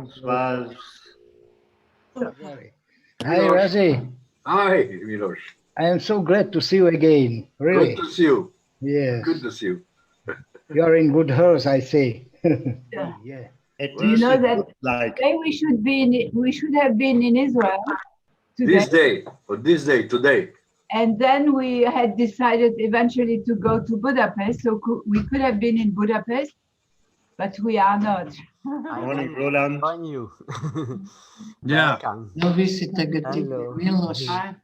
Bonsoir. Hi, Razi. Hi, Milos. I am so glad to see you again. Really. Good to see you. Yes. Good to see you. You are in good health, I say. Yeah. At Do you least know it that looks like today we should have been in Israel today, this day, today. and then we had decided eventually to go to Budapest, so we could have been in Budapest, but we are not. Morning, Roland. Join you. Yeah. Welcome. Nu visi tagad tik Hello. Miloši. Hi.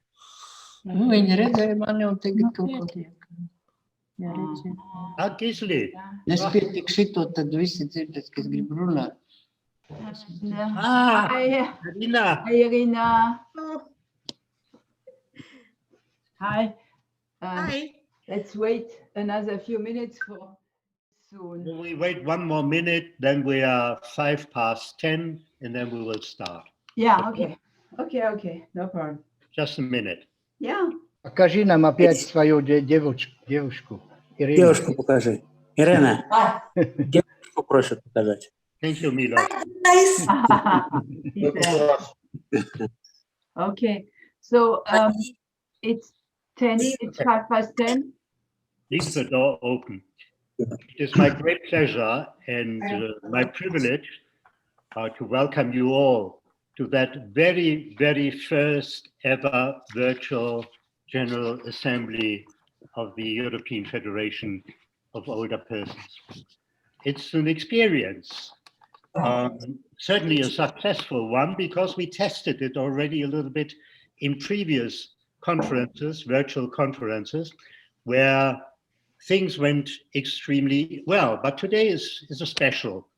Nu, viņi redzēja mani un tagad kaut ko tiek. Jā, redzēja. Ah, Gisli. Es pietik šito, tad visi dzirdēs, ka es gribu runāt. Ah, Hi, Marina. hi, Irina. Hi. Hi. Let's wait another few minutes for soon. We wait one more minute, then we are 10:05, and then we will start. Yeah, okay. Okay, no problem. Just a minute. Yeah. Покажи нам опять свою девушку. Ирину. Девушку покажи. Ирина, девушку просят показать. Thank you, Milo. Okay, so it's 10:05. Leave the door open. It is my great pleasure and my privilege to welcome you all to that very, very first ever virtual General Assembly of the European Federation of Older Persons. It's an experience, certainly a successful one, because we tested it already a little bit in previous conferences, virtual conferences, where things went extremely well. But today is a special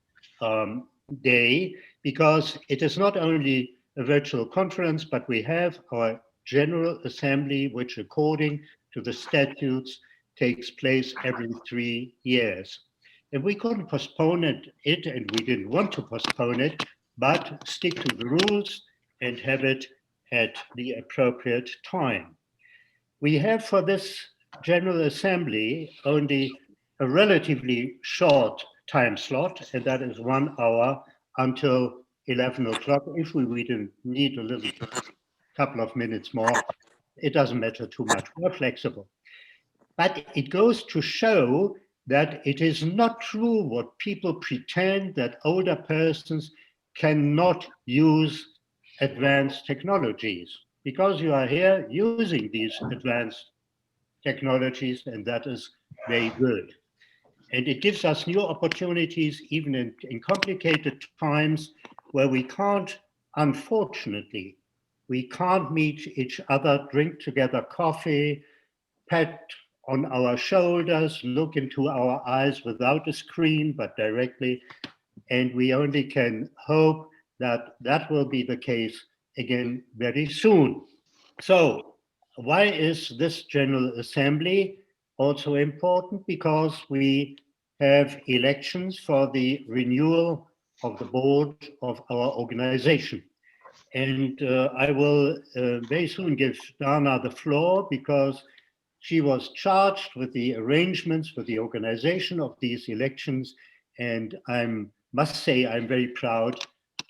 day, because it is not only a virtual conference, but we have our General Assembly, which according to the statutes takes place every 3 years. And we couldn't postpone it, and we didn't want to postpone it, but stick to the rules and have it at the appropriate time. We have for this General Assembly only a relatively short time slot, and that is 1 hour until 11 o'clock. If we need a little couple of minutes more, it doesn't matter too much. We're flexible. But it goes to show that it is not true what people pretend, that older persons cannot use advanced technologies, because you are here using these advanced technologies, and that is very good. And it gives us new opportunities, even in complicated times where we can't, unfortunately, we can't meet each other, drink together coffee, pat on our shoulders, look into our eyes without a screen, but directly. And we only can hope that that will be the case again very soon. So why is this General Assembly also important? Because we have elections for the renewal of the board of our organization. And I will very soon give Dana the floor, because she was charged with the arrangements, with the organization of these elections. And I must say I'm very proud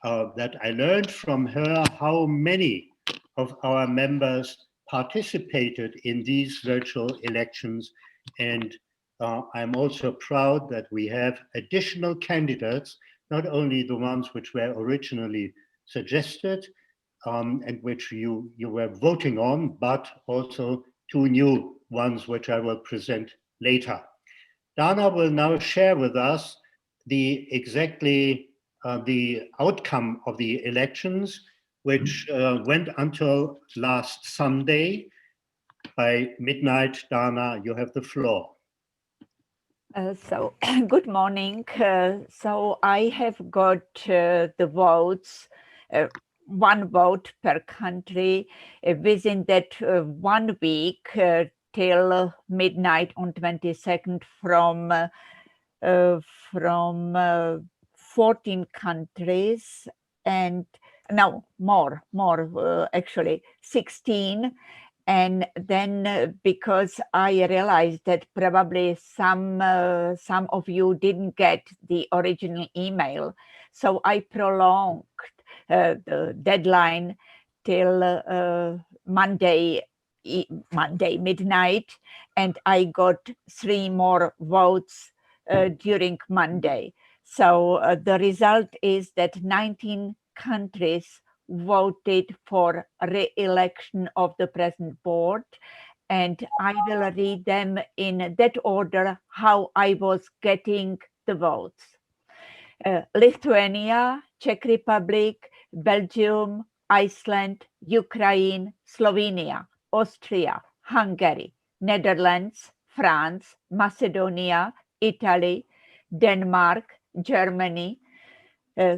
that I learned from her how many of our members participated in these virtual elections. And I'm also proud that we have additional candidates, not only the ones which were originally suggested and which you were voting on, but also 2 new ones which I will present later. Dana will now share with us the outcome of the elections, which went until last Sunday. By midnight, Dana, you have the floor. So good morning. So I have got the votes, 1 vote per country within that 1 week till midnight on 22nd from 14 countries, and no more actually 16. And then because I realized that probably some of you didn't get the original email, So I prolonged the deadline till Monday midnight, and I got 3 more votes during Monday. So the result is that 19 countries voted for re-election of the present board, and I will read them in that order how I was getting the votes. Lithuania, Czech Republic, Belgium, Iceland, Ukraine, Slovenia, Austria, Hungary, Netherlands, France, Macedonia, Italy, Denmark, Germany,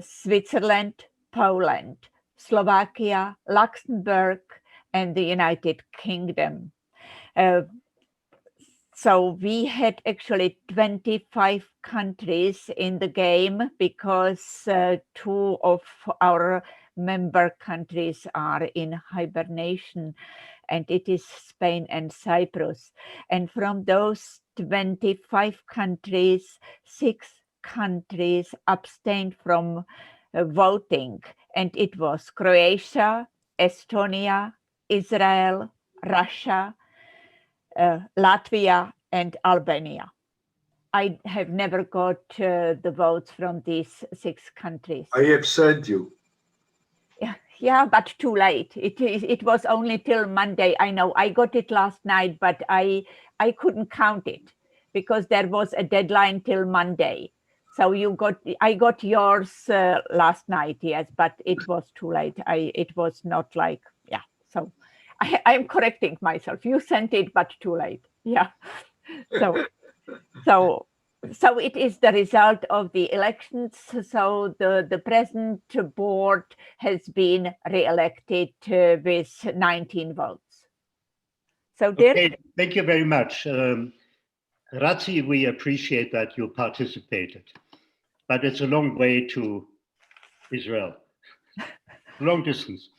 Switzerland, Poland, Slovakia, Luxembourg, and the United Kingdom. So we had actually 25 countries in the game because 2 of our member countries are in hibernation, and it is Spain and Cyprus. And from those 25 countries, 6 countries abstained from voting, and it was Croatia, Estonia, Israel, Russia, Latvia, and Albania. I have never got the votes from these 6 countries. I have sent you. Yeah, but too late. It was only till Monday. I know I got it last night, but I couldn't count it because there was a deadline till Monday. So I got yours last night, yes, but it was too late. It was not like, yeah. So I'm correcting myself. You sent it, but too late. Yeah. So it is the result of the elections. So the present board has been re-elected with 19 votes. So Okay, thank you very much. Razi, we appreciate that you participated, but it's a long way to Israel, long distance.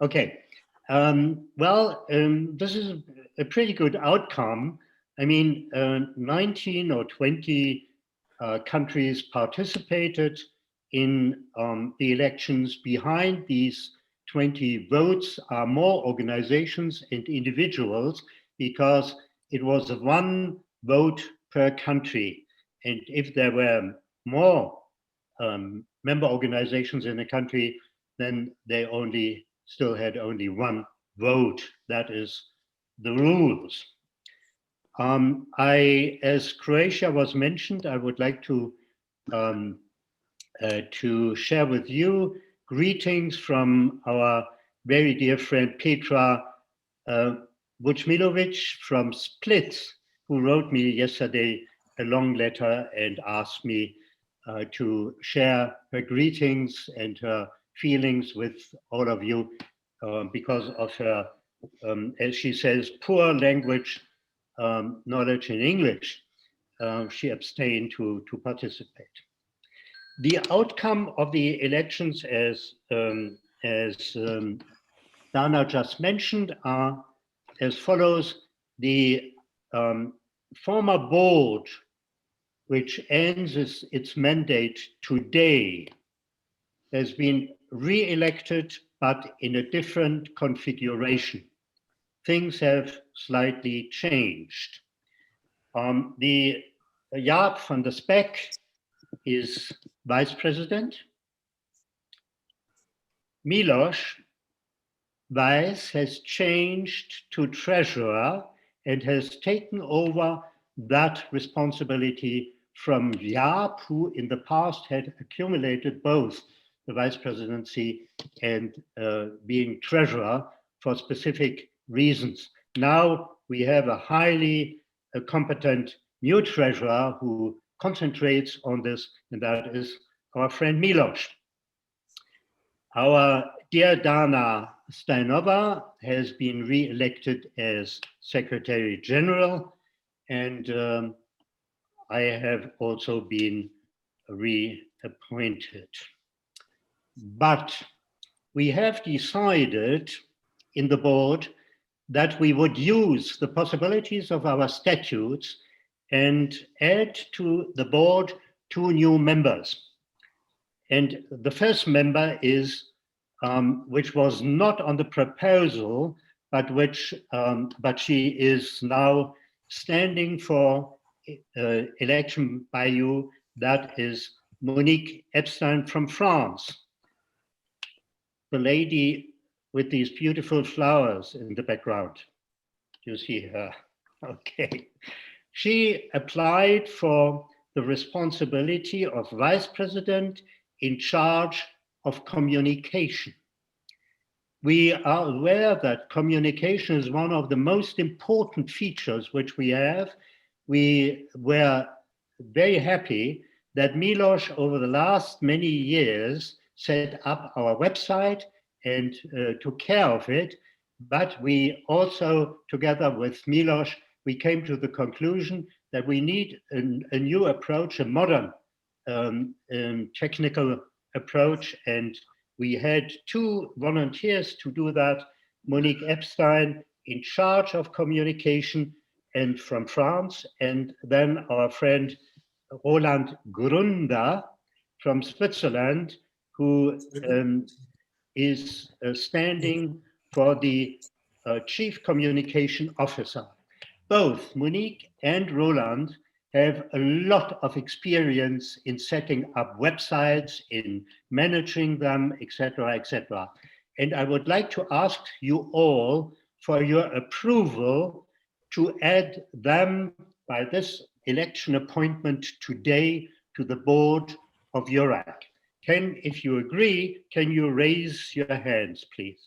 Okay, this is a pretty good outcome. I mean, 19 or 20 countries participated in the elections. Behind these 20 votes are more organizations and individuals, because it was 1 vote per country. And if there were more member organizations in a country, then they still had only 1 vote. That is the rules. As Croatia was mentioned, I would like to share with you greetings from our very dear friend Petra Vučmilović from Split, who wrote me yesterday a long letter and asked me to share her greetings and her feelings with all of you because of her, as she says, poor language knowledge in English. She abstained to participate. The outcome of the elections, as Dana just mentioned, are as follows. The former board, which ends its mandate today, has been re-elected, but in a different configuration. Things have slightly changed. The Jaap van der Spek is vice president. Milos Weiss has changed to treasurer and has taken over that responsibility from Jaap, who in the past had accumulated both the vice presidency and being treasurer for specific reasons. Now we have a highly competent new treasurer who concentrates on this, and that is our friend Milos. Our dear Dana Steinova has been re-elected as Secretary General, and I have also been reappointed. But we have decided in the board that we would use the possibilities of our statutes and add to the board 2 new members. And the first member is, which was not on the proposal, but she is now standing for election by you. That is Monique Epstein from France, the lady with these beautiful flowers in the background. You see her, okay. She applied for the responsibility of vice president in charge of communication. We are aware that communication is one of the most important features which we have. We were very happy that Milos over the last many years set up our website and took care of it. But we also, together with Milos, we came to the conclusion that we need a new approach, a modern technical approach. And we had 2 volunteers to do that. Monique Epstein in charge of communication and from France, and then our friend Roland Grunder from Switzerland, who is standing for the Chief Communication Officer. Both Monique and Roland have a lot of experience in setting up websites, in managing them, etc., etc. And I would like to ask you all for your approval to add them by this election appointment today to the board of EURAG. If you agree, can you raise your hands, please?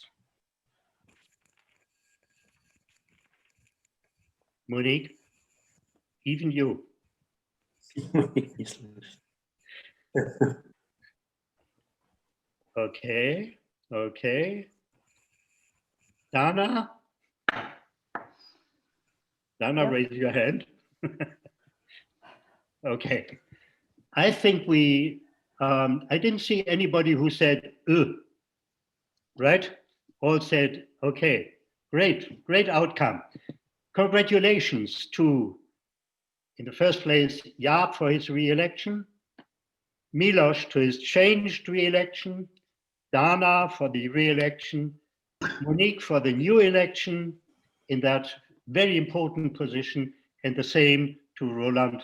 Monique, even you. Okay, okay. Dana? Dana, yeah. Raise your hand. Okay. I think I didn't see anybody who said, right? All said, okay, great outcome. Congratulations to, in the first place, Jaap for his re-election, Milos to his changed re-election, Dana for the re-election, Monique for the new election in that very important position, and the same to Roland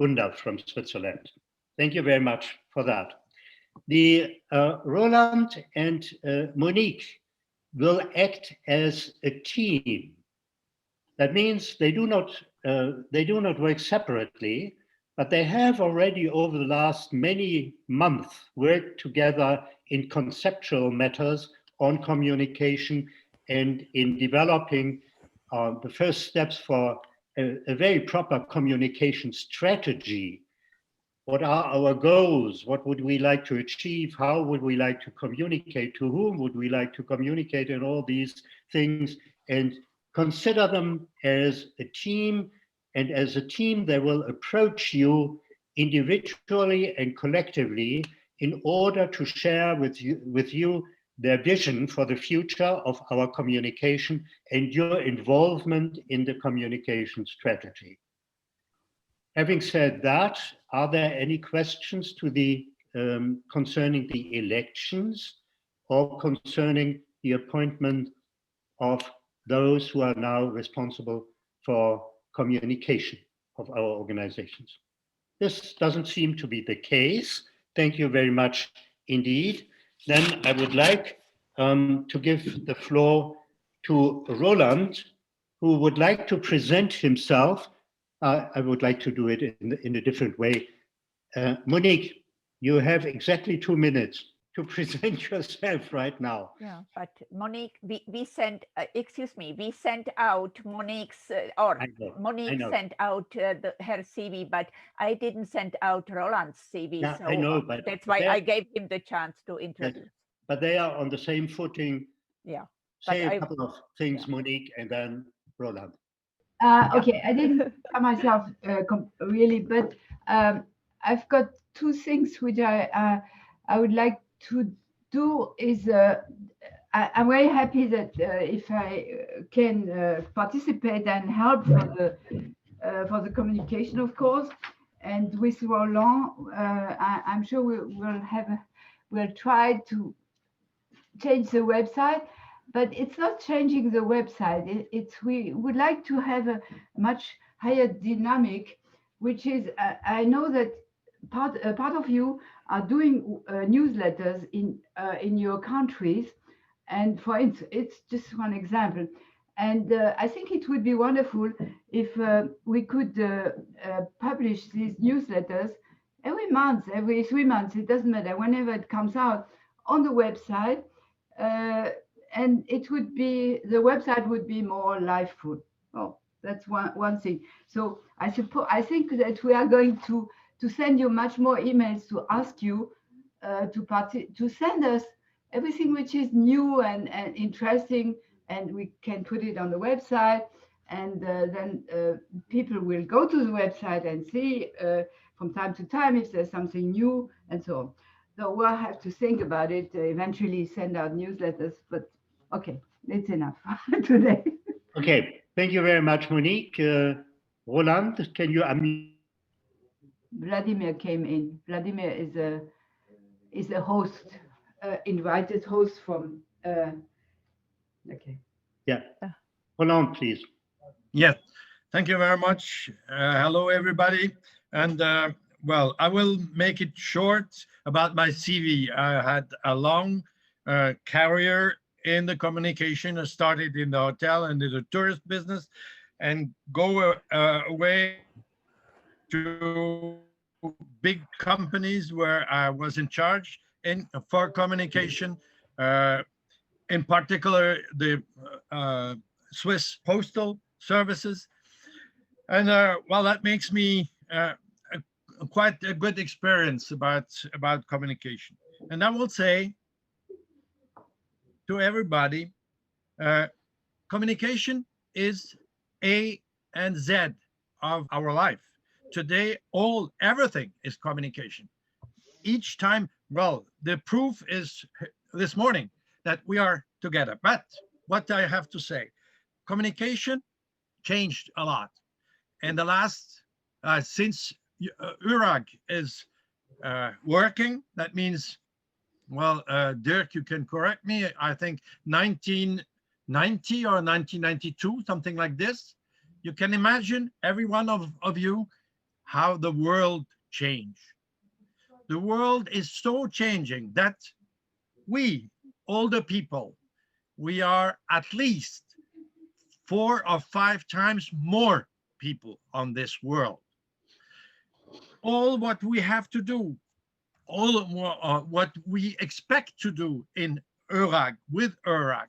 Grunder from Switzerland. Thank you very much for that. The Roland and Monique will act as a team. That means they do not work separately, but they have already over the last many months worked together in conceptual matters on communication and in developing the first steps for a very proper communication strategy. What are our goals? What would we like to achieve? How would we like to communicate? To whom would we like to communicate? And all these things, and consider them as a team. And as a team, they will approach you individually and collectively in order to share with you their vision for the future of our communication and your involvement in the communication strategy. Having said that, are there any questions to the concerning the elections or concerning the appointment of those who are now responsible for communication of our organizations? This doesn't seem to be the case. Thank you very much indeed. Then I would like to give the floor to Roland, who would like to present himself. I would like to do it in a different way. Monique, you have exactly 2 minutes to present yourself right now. Yeah, but Monique, we sent, excuse me, we sent out Monique's, or Monique sent out her CV, but I didn't send out Roland's CV. Yeah, so I know, but that's why I gave him the chance to introduce. But they are on the same footing. Yeah. Say a couple of things, Monique, and then Roland. Okay, I didn't prepare myself really, but I've got 2 things which I would like to do. Is I'm very happy that if I can participate and help for the communication, of course, and with Roland, I'm sure we'll have will try to change the website, but it's not changing the website. We would like to have a much higher dynamic, which is I know that part of you are doing newsletters in your countries, and for instance, it's just one example. And I think it would be wonderful if we could publish these newsletters every month, every 3 months, it doesn't matter, whenever it comes out on the website. And it would be, the website would be more liveful. Oh, that's one thing. So I think that we are going to send you much more emails to ask you to send us everything which is new and interesting, and we can put it on the website, and then people will go to the website and see from time to time if there's something new and so on. So we'll have to think about it, eventually send out newsletters, but okay, it's enough today. Okay, thank you very much, Monique. Roland, can you unmute? Vladimir came in. Vladimir is a host, invited host from. Okay. Yeah, Roland, please. Yes, thank you very much. Hello, everybody. And well, I will make it short about my CV. I had a long career in the communication. I started in the hotel and in the tourist business, and go away to big companies where I was in charge for communication. In particular, the Swiss postal services. And well, that makes me quite a good experience about communication. And I will say to everybody, communication is A and Z of our life. Today, everything is communication. Each time, well, the proof is this morning that we are together. But what I have to say, communication changed a lot. And the last, since EURAG is working, that means, well, Dirk, you can correct me, I think 1990 or 1992, something like this. You can imagine, every one of you, how the world changed. The world is so changing that we, older people, we are at least 4 or 5 times more people on this world. All what we have to do, all what we expect to do in EURAG, with EURAG,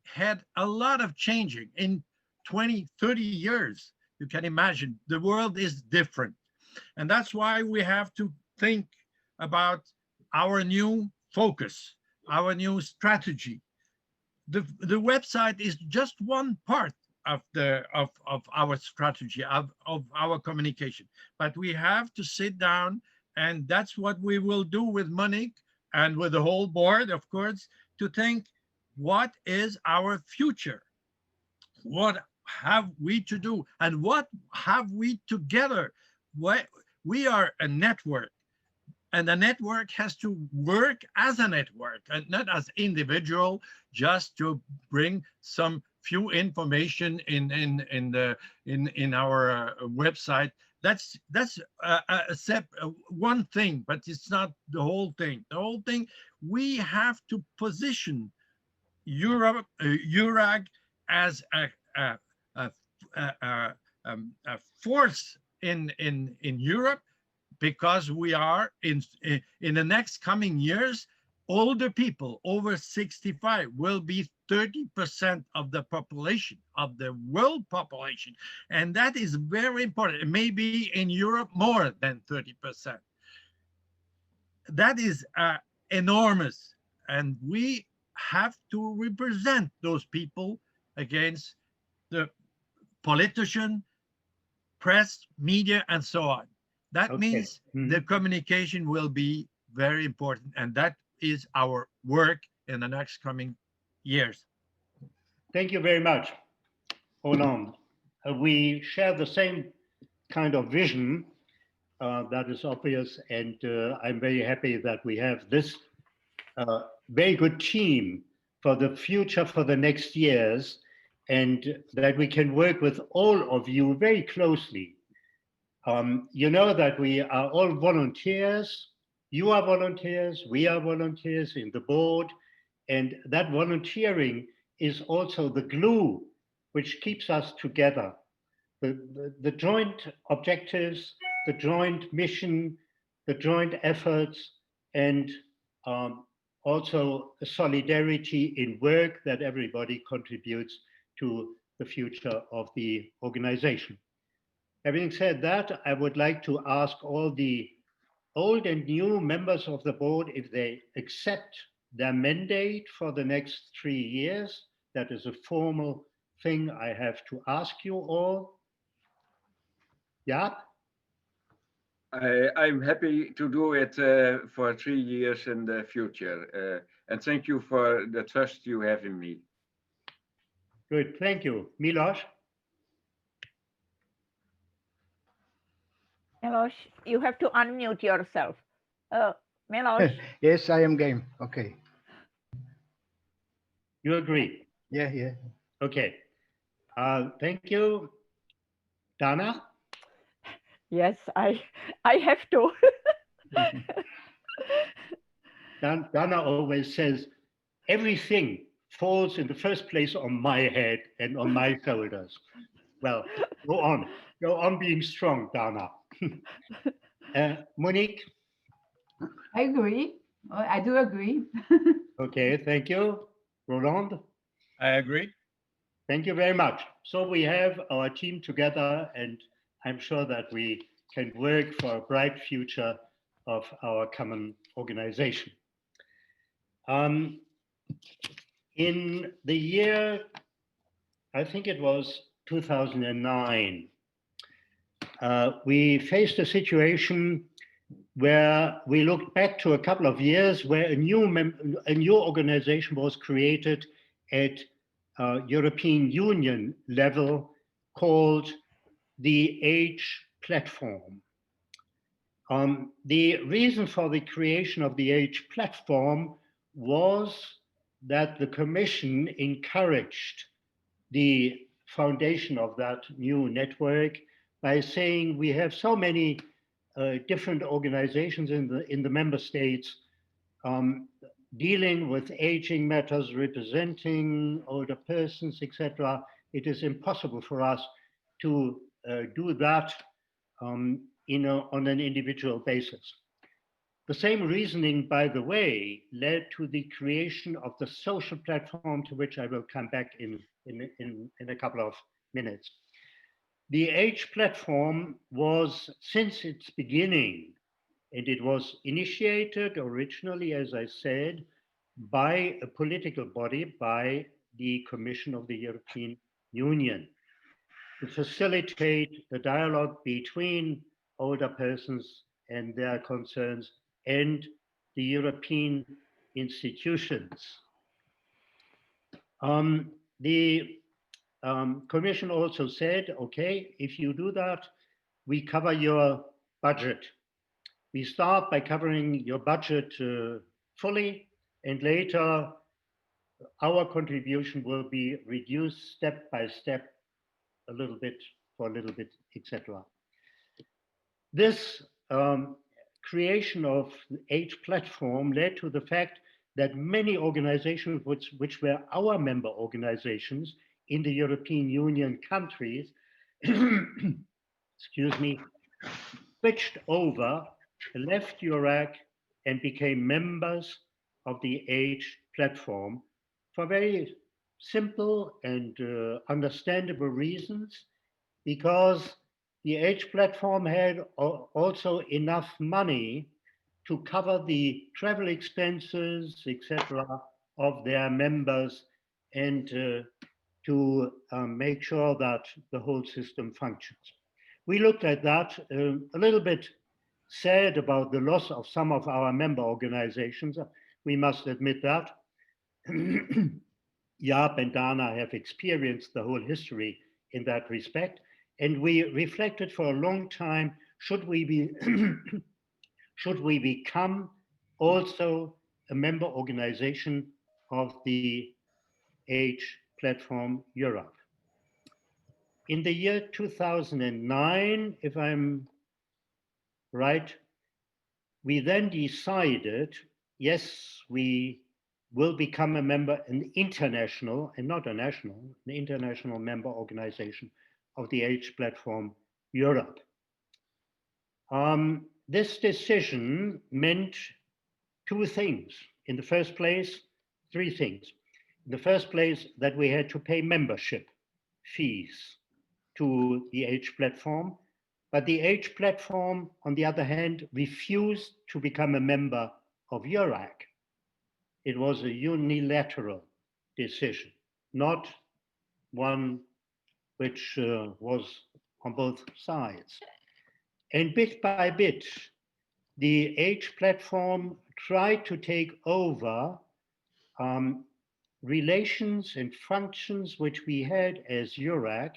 had a lot of changing in 20, 30 years. You can imagine the world is different. And that's why we have to think about our new focus, our new strategy. The website is just one part of our strategy, of our communication. But we have to sit down, and that's what we will do with Monique and with the whole board, of course, to think, what is our future? What have we to do? And what have we together? We are a network. And the network has to work as a network and not as individual, just to bring some few information in our website. That's one thing, but it's not the whole thing. The whole thing, we have to position EURAG as a force in Europe, because we are in the next coming years, older people over 65 will be 30% of the population, of the world population. And that is very important. It may be in Europe more than 30%. That is enormous. And we have to represent those people against the politician, press, media, and so on. That means the communication will be very important, and that is our work in the next coming years. Thank you very much, Roland. We share the same kind of vision, that is obvious, and I'm very happy that we have this very good team for the future, for the next years, and that we can work with all of you very closely. You know that we are all volunteers. You are volunteers, we are volunteers in the board, and that volunteering is also the glue which keeps us together. The joint objectives, the joint mission, the joint efforts, and also solidarity in work that everybody contributes to the future of the organization. Having said that, I would like to ask all the old and new members of the board if they accept their mandate for the next 3 years. That is a formal thing I have to ask you all. Yeah? I'm happy to do it for 3 years in the future. And thank you for the trust you have in me. Good, thank you. Milos? Milos, you have to unmute yourself. Milos, Yes, I am game. Okay. You agree? Yeah, yeah. Okay. Thank you. Dana? yes, I have to. Dana always says, everything falls in the first place on my head and on my shoulders. Well, go on being strong, Dana. Monique? I agree. I do agree. Okay, thank you. Roland? I agree. Thank you very much. So we have our team together, and I'm sure that we can work for a bright future of our common organization. In the year, I think it was 2009, we faced a situation where we looked back to a couple of years where a new organization was created at European Union level called the Age Platform. The reason for the creation of the Age Platform was that the Commission encouraged the foundation of that new network by saying we have so many different organizations in the member states dealing with aging matters, representing older persons, etc. It is impossible for us to do that on an individual basis. The same reasoning, by the way, led to the creation of the social platform, to which I will come back in a couple of minutes. The Age Platform was, since its beginning, and it was initiated originally, as I said, by a political body, by the Commission of the European Union, to facilitate the dialogue between older persons and their concerns and the European institutions. The Commission also said, okay, if you do that, we cover your budget. We start by covering your budget fully, and later our contribution will be reduced step by step, a little bit for a little bit, etc. This creation of the Age Platform led to the fact that many organizations which were our member organizations in the European Union countries, excuse me, switched over, left EURAG and became members of the Age Platform for very simple and understandable reasons, because the Age Platform had also enough money to cover the travel expenses, etc., of their members, and to make sure that the whole system functions. We looked at that a little bit sad about the loss of some of our member organizations. We must admit that. Jaap and Dana have experienced the whole history in that respect. And we reflected for a long time, should we become also a member organization of the Age Platform Europe. In the year 2009, if I'm right, we then decided, yes, we will become a member, an international, and not a national, an international member organization of the Age Platform Europe. This decision meant two things. In the first place, three things. In the first place, that we had to pay membership fees to the Age Platform, but the Age Platform, on the other hand, refused to become a member of EURAG. It was a unilateral decision, not one which was on both sides. And bit by bit, the Age Platform tried to take over relations and functions which we had as EURAG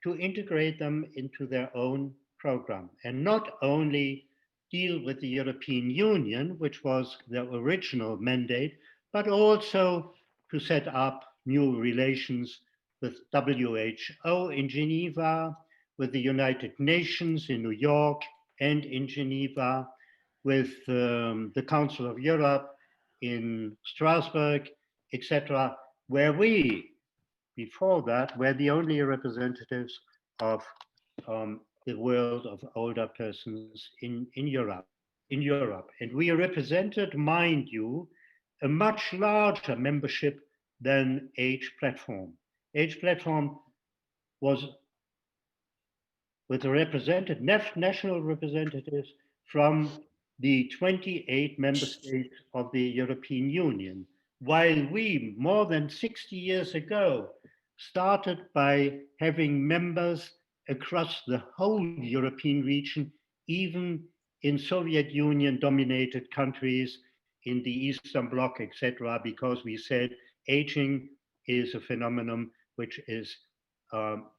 to integrate them into their own program, and not only deal with the European Union, which was their original mandate, but also to set up new relations with WHO in Geneva, with the United Nations in New York and in Geneva, with the Council of Europe in Strasbourg, etc., where we, before that, were the only representatives of the world of older persons in Europe. And we represented, mind you, a much larger membership than Age Platform. Age Platform was with national representatives from the 28 member states of the European Union, while we, more than 60 years ago, started by having members across the whole European region, even in Soviet Union dominated countries, in the Eastern Bloc, etc., because we said aging is a phenomenon which is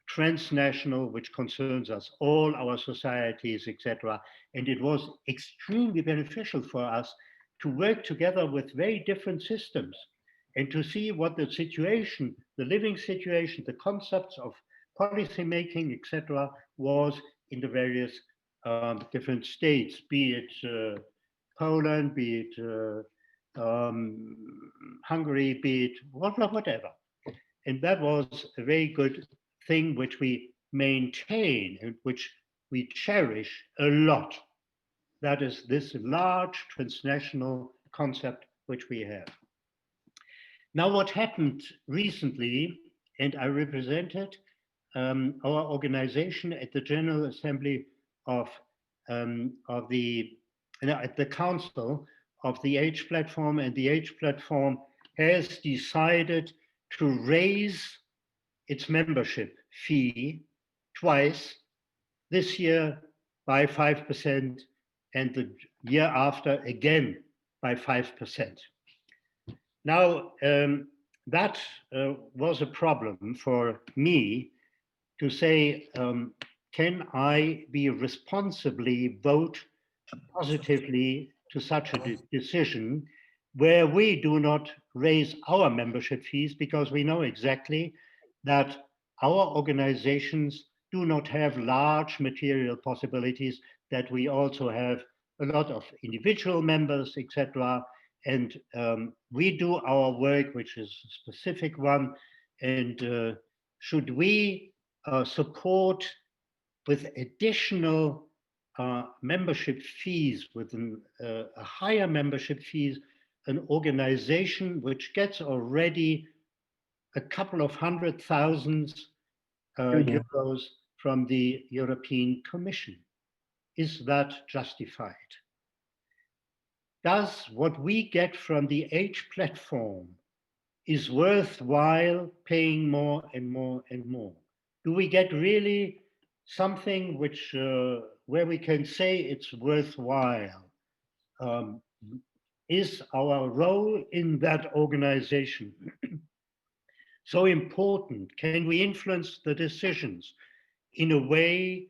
transnational, which concerns us all, our societies, etc. And it was extremely beneficial for us to work together with very different systems and to see what the situation, the living situation, the concepts of policy making, etc., was in the various different states, be it Poland, be it Hungary, be it whatever. And that was a very good thing which we maintain and which we cherish a lot. That is this large transnational concept which we have. Now, what happened recently, and I represented our organization at the General Assembly at the Council of the Age Platform, and the Age Platform has decided to raise its membership fee twice, this year by 5%, and the year after again by 5%. Now, that was a problem for me to say, can I be responsibly vote positively to such a decision where we do not raise our membership fees, because we know exactly that our organizations do not have large material possibilities, that we also have a lot of individual members, etc. And we do our work, which is a specific one. And should we support with additional membership fees, with a higher membership fees, an organization which gets already a couple of 100,000 euros from the European Commission? Is that justified? Does what we get from the Age Platform is worthwhile paying more and more and more? Do we get really something which where we can say it's worthwhile? Is our role in that organization so important? Can we influence the decisions in a way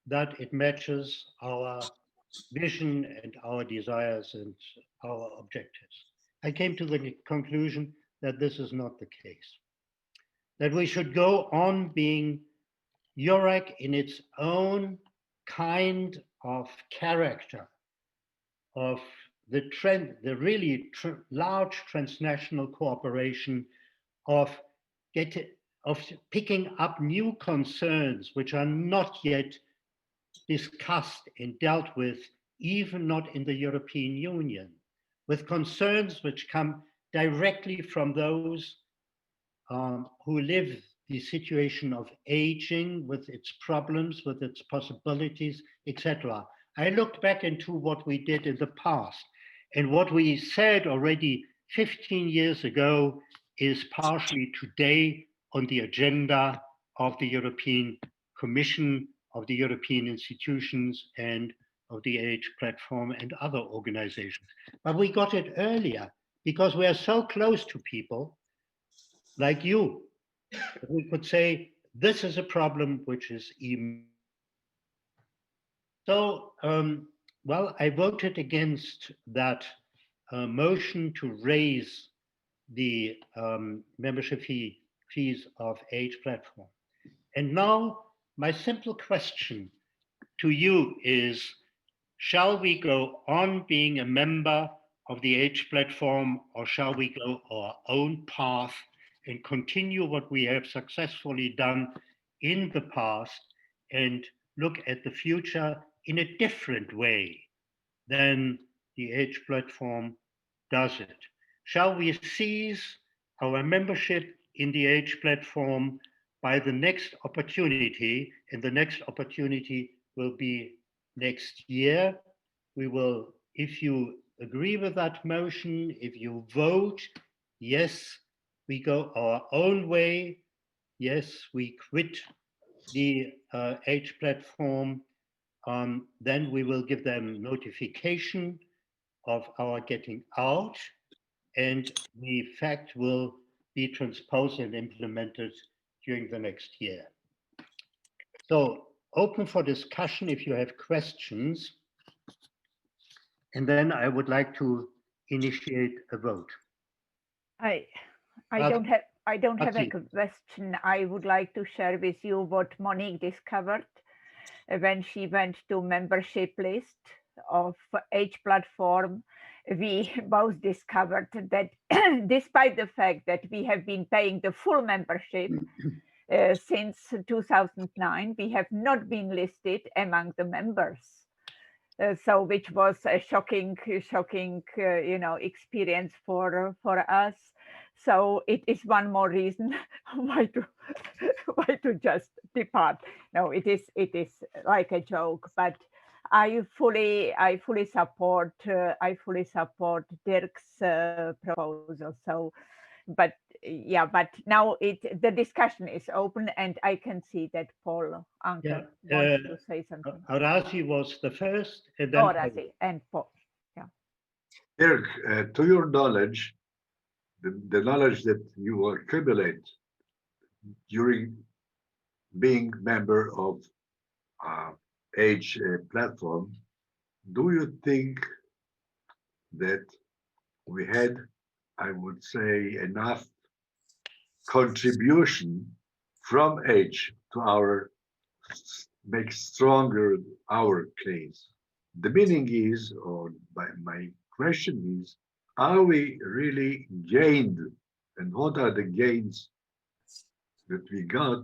that it matches our vision and our desires and our objectives? I came to the conclusion that this is not the case. That we should go on being EURAG in its own kind of character, of the really large transnational cooperation, of picking up new concerns which are not yet discussed and dealt with, even not in the European Union, with concerns which come directly from those who live the situation of aging, with its problems, with its possibilities, etc. I looked back into what we did in the past, and what we said already 15 years ago is partially today on the agenda of the European Commission, of the European institutions, and of the age platform and other organizations. But we got it earlier because we are so close to people like you. We could say, this is a problem which is so, well, I voted against that motion to raise the membership fees of Age Platform. And now my simple question to you is, shall we go on being a member of the Age Platform, or shall we go our own path and continue what we have successfully done in the past and look at the future in a different way than the Age Platform does it? Shall we seize our membership in the Age Platform by the next opportunity, and the next opportunity will be next year? We will, if you agree with that motion, if you vote, yes, we go our own way, yes, we quit the Age Platform, then we will give them notification of our getting out, and the fact will be transposed and implemented during the next year. So open for discussion if you have questions, and then I would like to initiate a vote. I don't have a question. I would like to share with you what Monique discovered when she went to membership list of Age Platform. We both discovered that despite the fact that we have been paying the full membership since 2009, we have not been listed among the members. So which was a shocking experience for us. So it is one more reason why to just depart. No, it is like a joke, but I fully support Dirk's proposal. So, but yeah, but now the discussion is open, and I can see that Paul Anker wants to say something. Horaci was the first, and then Horaci and Paul. Yeah. Dirk, to your knowledge, the knowledge that you accumulate during being member of Age Platform, do you think that we had, I would say, enough contribution from Age to make stronger our case? The meaning is, or my question is, are we really gained, and what are the gains that we got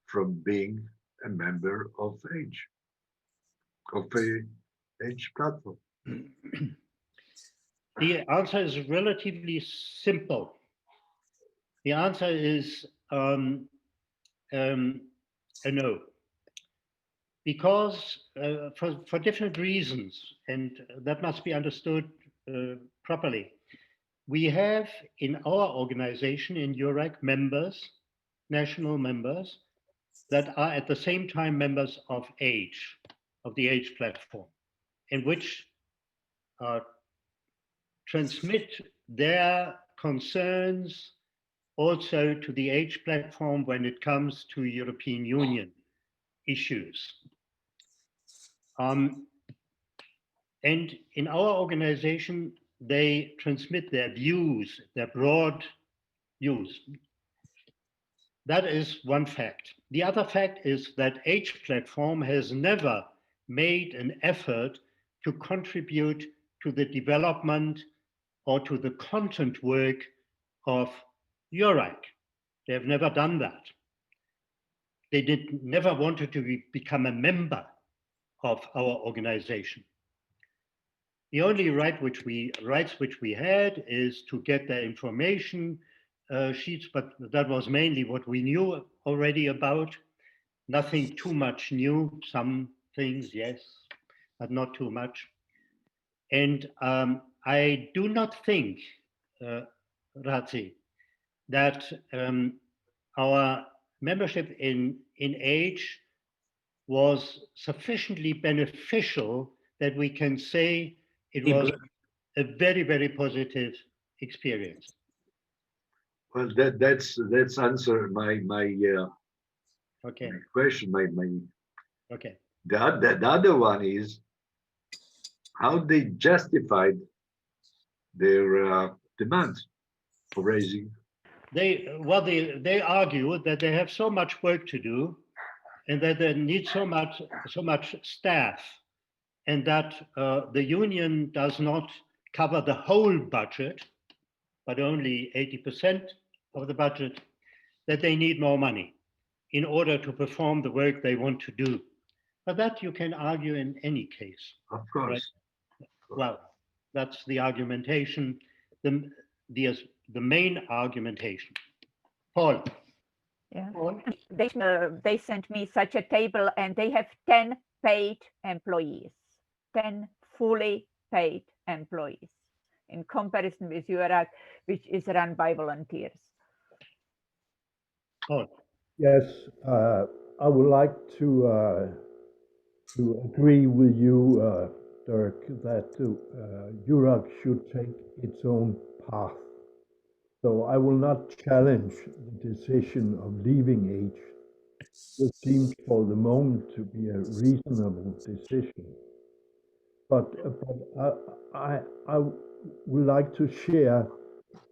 from being a member of Age Platform? The answer is relatively simple. The answer is a no. Because for different reasons, and that must be understood properly. We have in our organization, in EURAG, members, national members, that are at the same time members of Age, of the Age Platform, in which transmit their concerns also to the Age Platform when it comes to European Union issues. And in our organization, they transmit their views, their broad views. That is one fact. The other fact is that H platform has never made an effort to contribute to the development or to the content work of EURAG. They have never done that. They never wanted to become a member of our organization. The only rights which we had is to get the information sheets, but that was mainly what we knew already about. Nothing too much new, some things, yes, but not too much. And I do not think, Razi, that our membership in Age was sufficiently beneficial that we can say it was a very, very positive experience. Well, that's answer my Okay. my question. My Okay. the other one is how they justified their demands for raising. They argue that they have so much work to do, and that they need so much staff, and that the union does not cover the whole budget, but only 80% of the budget, that they need more money in order to perform the work they want to do. But that you can argue in any case. Of course. Right? Well, that's the argumentation, the main argumentation. Paul. Yeah. They sent me such a table, and they have 10 paid employees, 10 fully paid employees, in comparison with EURAG, which is run by volunteers. Paul. Yes, I would like to agree with you, Dirk, that EURAG should take its own path. So I will not challenge the decision of leaving H. It seems for the moment to be a reasonable decision. But I would like to share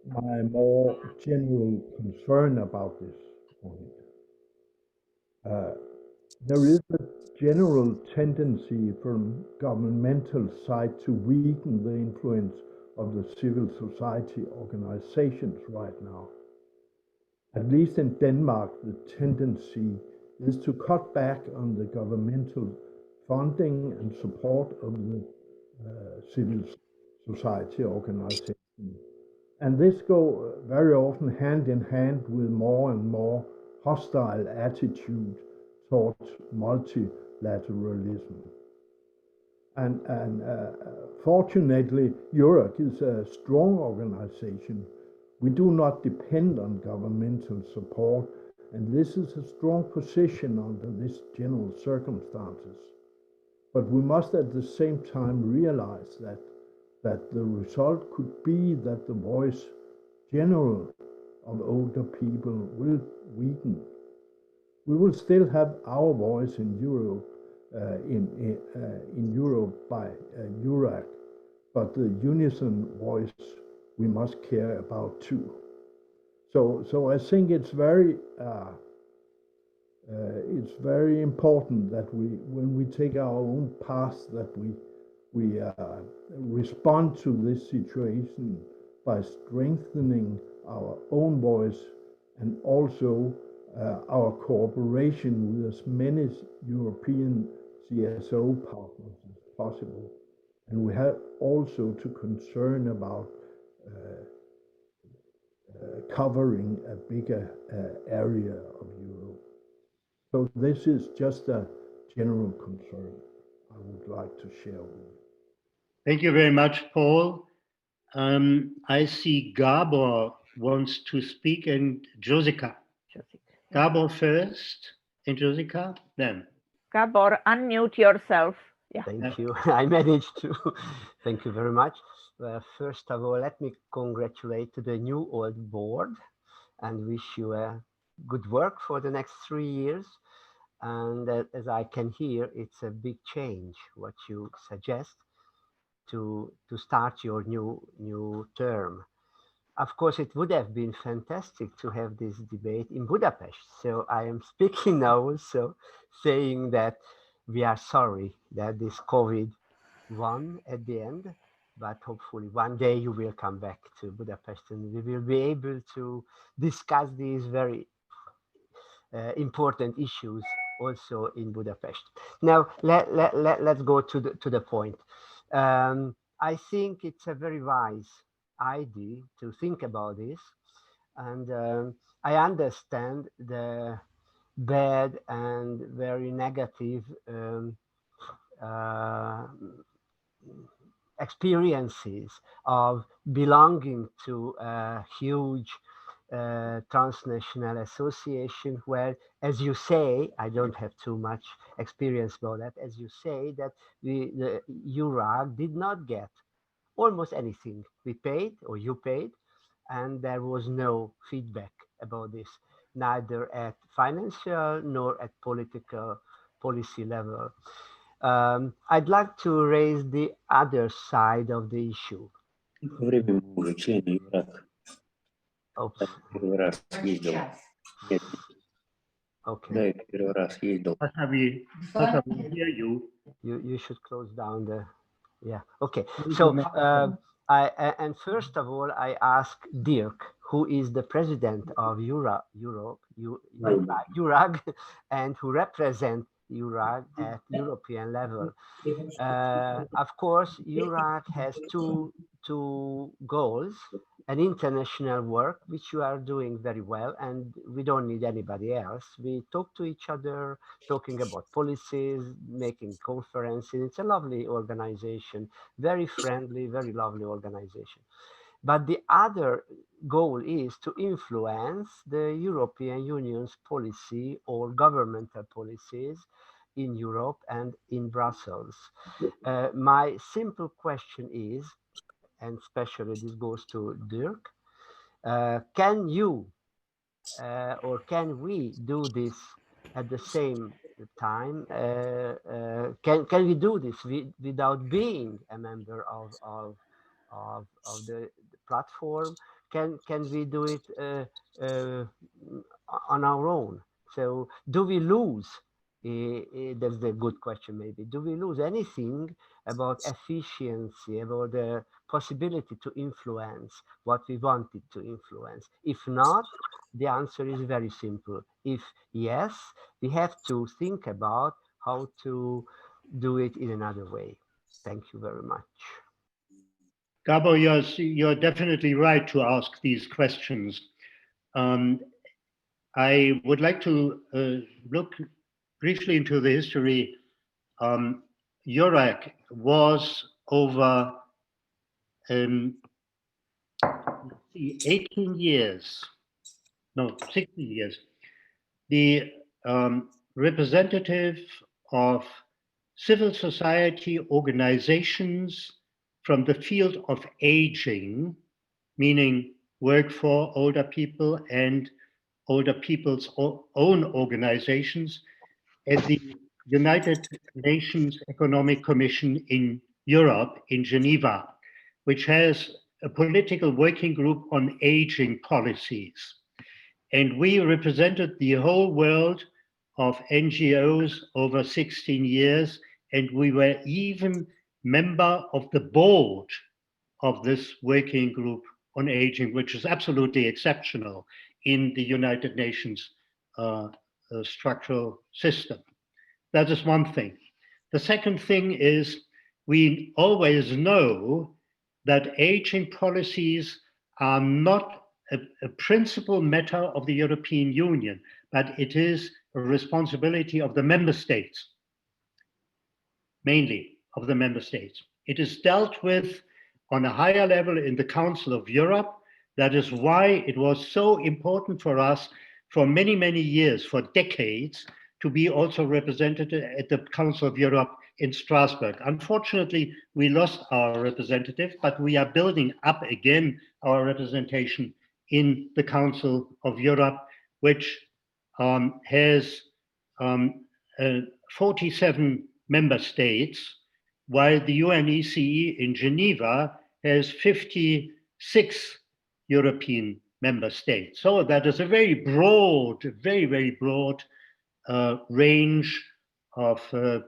my more general concern about this point. There is a general tendency from governmental side to weaken the influence of the civil society organizations right now. At least in Denmark, the tendency is to cut back on the governmental funding and support of the civil society organization. And this goes very often hand in hand with more and more hostile attitude towards multilateralism. And fortunately, EURAG is a strong organization. We do not depend on governmental support, and this is a strong position under these general circumstances. But we must at the same time realize that the result could be that the voice general of older people will weaken. We will still have our voice in Europe, in Europe by EURAG, but the unison voice we must care about too. So I think it's very important that when we take our own path, that we respond to this situation by strengthening our own voice and also our cooperation with as many European CSO partners as possible. And we have also to concern about covering a bigger area of Europe. So this is just a general concern I would like to share with you. Thank you very much, Paul. I see Gabor wants to speak, and Josica. Gabor first, and Josica then. Gabor, unmute yourself. Yeah. Thank you. I managed to. Thank you very much. First of all, let me congratulate the new old board and wish you a good work for the next 3 years. And as I can hear, it's a big change what you suggest. to start your new term. Of course, it would have been fantastic to have this debate in Budapest. So I am speaking now also saying that we are sorry that this COVID won at the end, but hopefully one day you will come back to Budapest and we will be able to discuss these very important issues also in Budapest. Now, let's go to the point. I think it's a very wise idea to think about this. And I understand the bad and very negative experiences of belonging to a huge transnational association where, as you say, I don't have too much experience about that, as you say, that the EURAG did not get almost anything. We paid, or you paid, and there was no feedback about this, neither at financial nor at political policy level. I'd like to raise the other side of the issue. Oops. Okay. Hear you. You should close down the. Yeah. Okay. So and first of all, I ask Dirk, who is the president of EURAG, and who represent EURAG at European level. Of course, EURAG has two goals: an international work, which you are doing very well, and we don't need anybody else. We talk to each other, talking about policies, making conferences. It's a lovely organization, very friendly, very lovely organization. But the other goal is to influence the European Union's policy or governmental policies in Europe and in Brussels. My simple question is, and especially this goes to Dirk, can you or can we do this at the same time? Can we do this without being a member of the platform? Can we do it on our own? So do we lose? That's a good question, maybe. Do we lose anything about efficiency, about the possibility to influence what we wanted to influence? If not, the answer is very simple. If yes, we have to think about how to do it in another way. Thank you very much. Gabo, you're definitely right to ask these questions. I would like to look briefly into the history. EURAG was over 18 years, no, 16 years, the representative of civil society organizations from the field of aging, meaning work for older people and older people's own organizations, at the United Nations Economic Commission in Europe, in Geneva, which has a political working group on aging policies. And we represented the whole world of NGOs over 16 years, and we were even member of the board of this working group on aging, which is absolutely exceptional in the United Nations structural system. That is one thing. The second thing is we always know that aging policies are not a principal matter of the European Union, but it is a responsibility of the member states, mainly of the member states. It is dealt with on a higher level in the Council of Europe. That is why it was so important for us for many, many years, for decades, to be also represented at the Council of Europe in Strasbourg. Unfortunately, we lost our representative, but we are building up again our representation in the Council of Europe, which has 47 member states, while the UNECE in Geneva has 56 European member states. So that is a very broad, very broad range of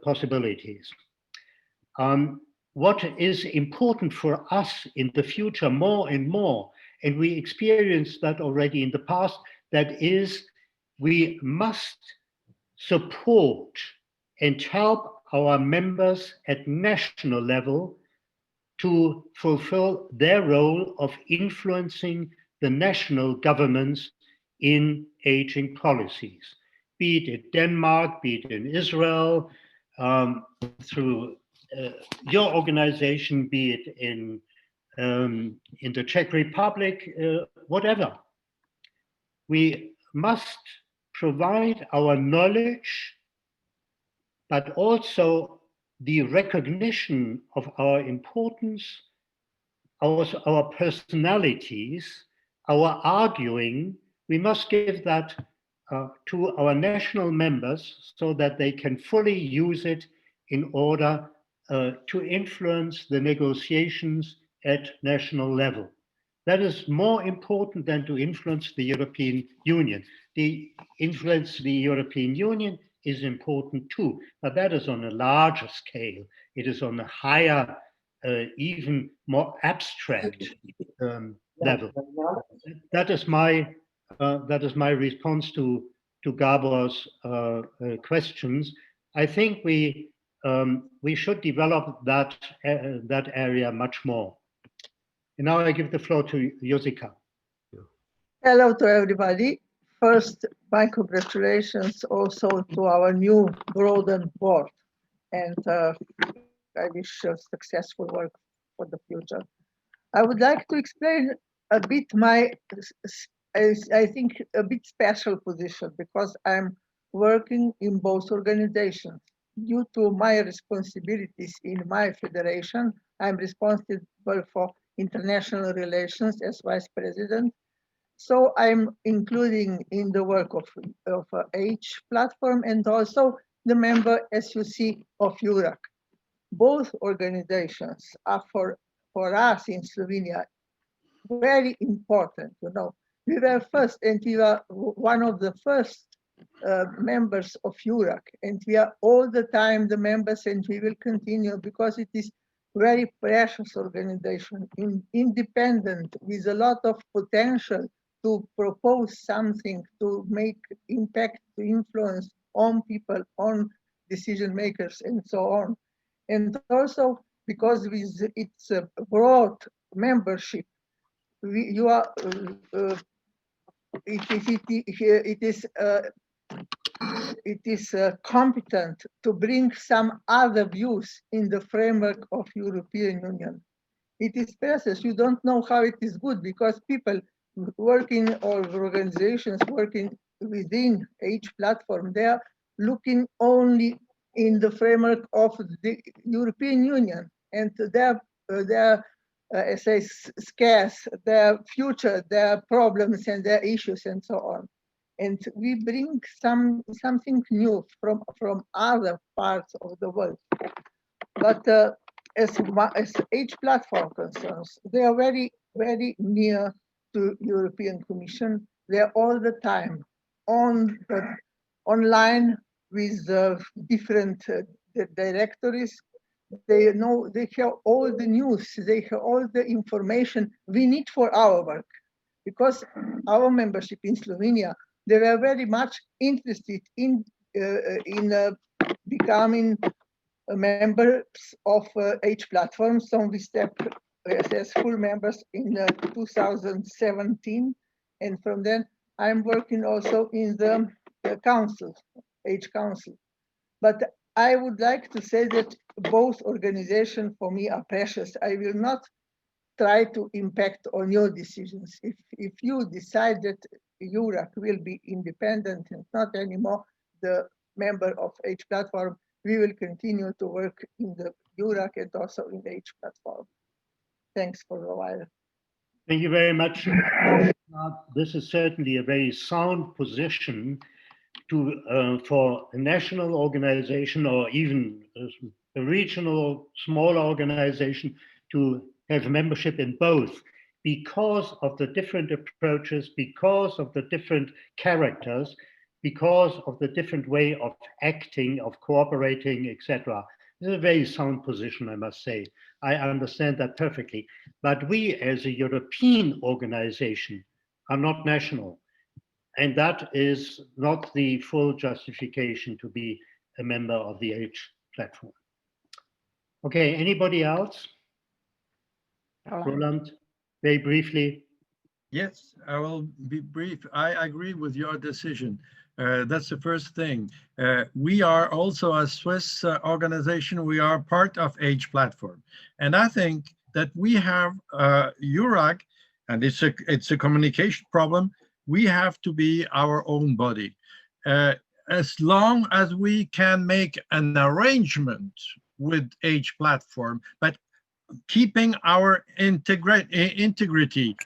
possibilities. What is important for us in the future more and more, and we experienced that already in the past, that is, we must support and help our members at national level to fulfill their role of influencing the national governments in aging policies, be it in Denmark, be it in Israel, through your organization, be it in the Czech Republic, whatever. We must provide our knowledge, but also the recognition of our importance, our personalities, our arguing. We must give that to our national members so that they can fully use it in order to influence the negotiations at national level. That is more important than to influence the European Union. The influence the European Union is important too, but that is on a larger scale. It is on a higher, even more abstract level. That is my response to Gabor's questions. I think we should develop that area much more. And now I give the floor to Josica. Hello to everybody. First, my congratulations also to our new broadened board, and I wish you successful work for the future. I would like to explain a bit my, I think, a bit special position, because I'm working in both organizations. Due to my responsibilities in my federation, I'm responsible for international relations as vice president. So I'm including in the work of H platform and also the member, as you see, of EURAG. Both organizations are for us in Slovenia very important. You know, we were first, and we were one of the first members of EURAG, and we are all the time the members, and we will continue because it is very precious organization, independent, with a lot of potential to propose something, to make impact, to influence on people, on decision makers, and so on. And also because with its broad membership, it is competent to bring some other views in the framework of European Union. It is precious. You don't know how it is good, because people working or organizations working within H platform, they are looking only in the framework of the European Union, and their as I scarce, their future, their problems and their issues and so on. And we bring something new from other parts of the world. But as H platform concerns, they are very, very near to European Commission. They are all the time online with different directories. They know, they have all the news, they have all the information we need for our work. Because our membership in Slovenia, they were very much interested in becoming members of H platform. So we stepped as full members in 2017, and from then I'm working also in the council, H council. But I would like to say that both organizations for me are precious. I will not try to impact on your decisions. If you decide that EURAG will be independent and not anymore the member of H platform, we will continue to work in the EURAG and also in the H platform. Thanks for a while. Thank you very much. This is certainly a very sound position to for a national organization, or even a regional, smaller organization to have membership in both because of the different approaches, because of the different characters, because of the different way of acting, of cooperating, etc. This is a very sound position, I must say. I understand that perfectly. But we, as a European organization, are not national. And that is not the full justification to be a member of the H platform. Okay, anybody else? Roland, very briefly. Yes, I will be brief. I agree with your decision. That's the first thing. We are also a Swiss organization. We are part of Age Platform. And I think that we have EURAG, and it's a communication problem. We have to be our own body. As long as we can make an arrangement with Age Platform, but keeping our integrity,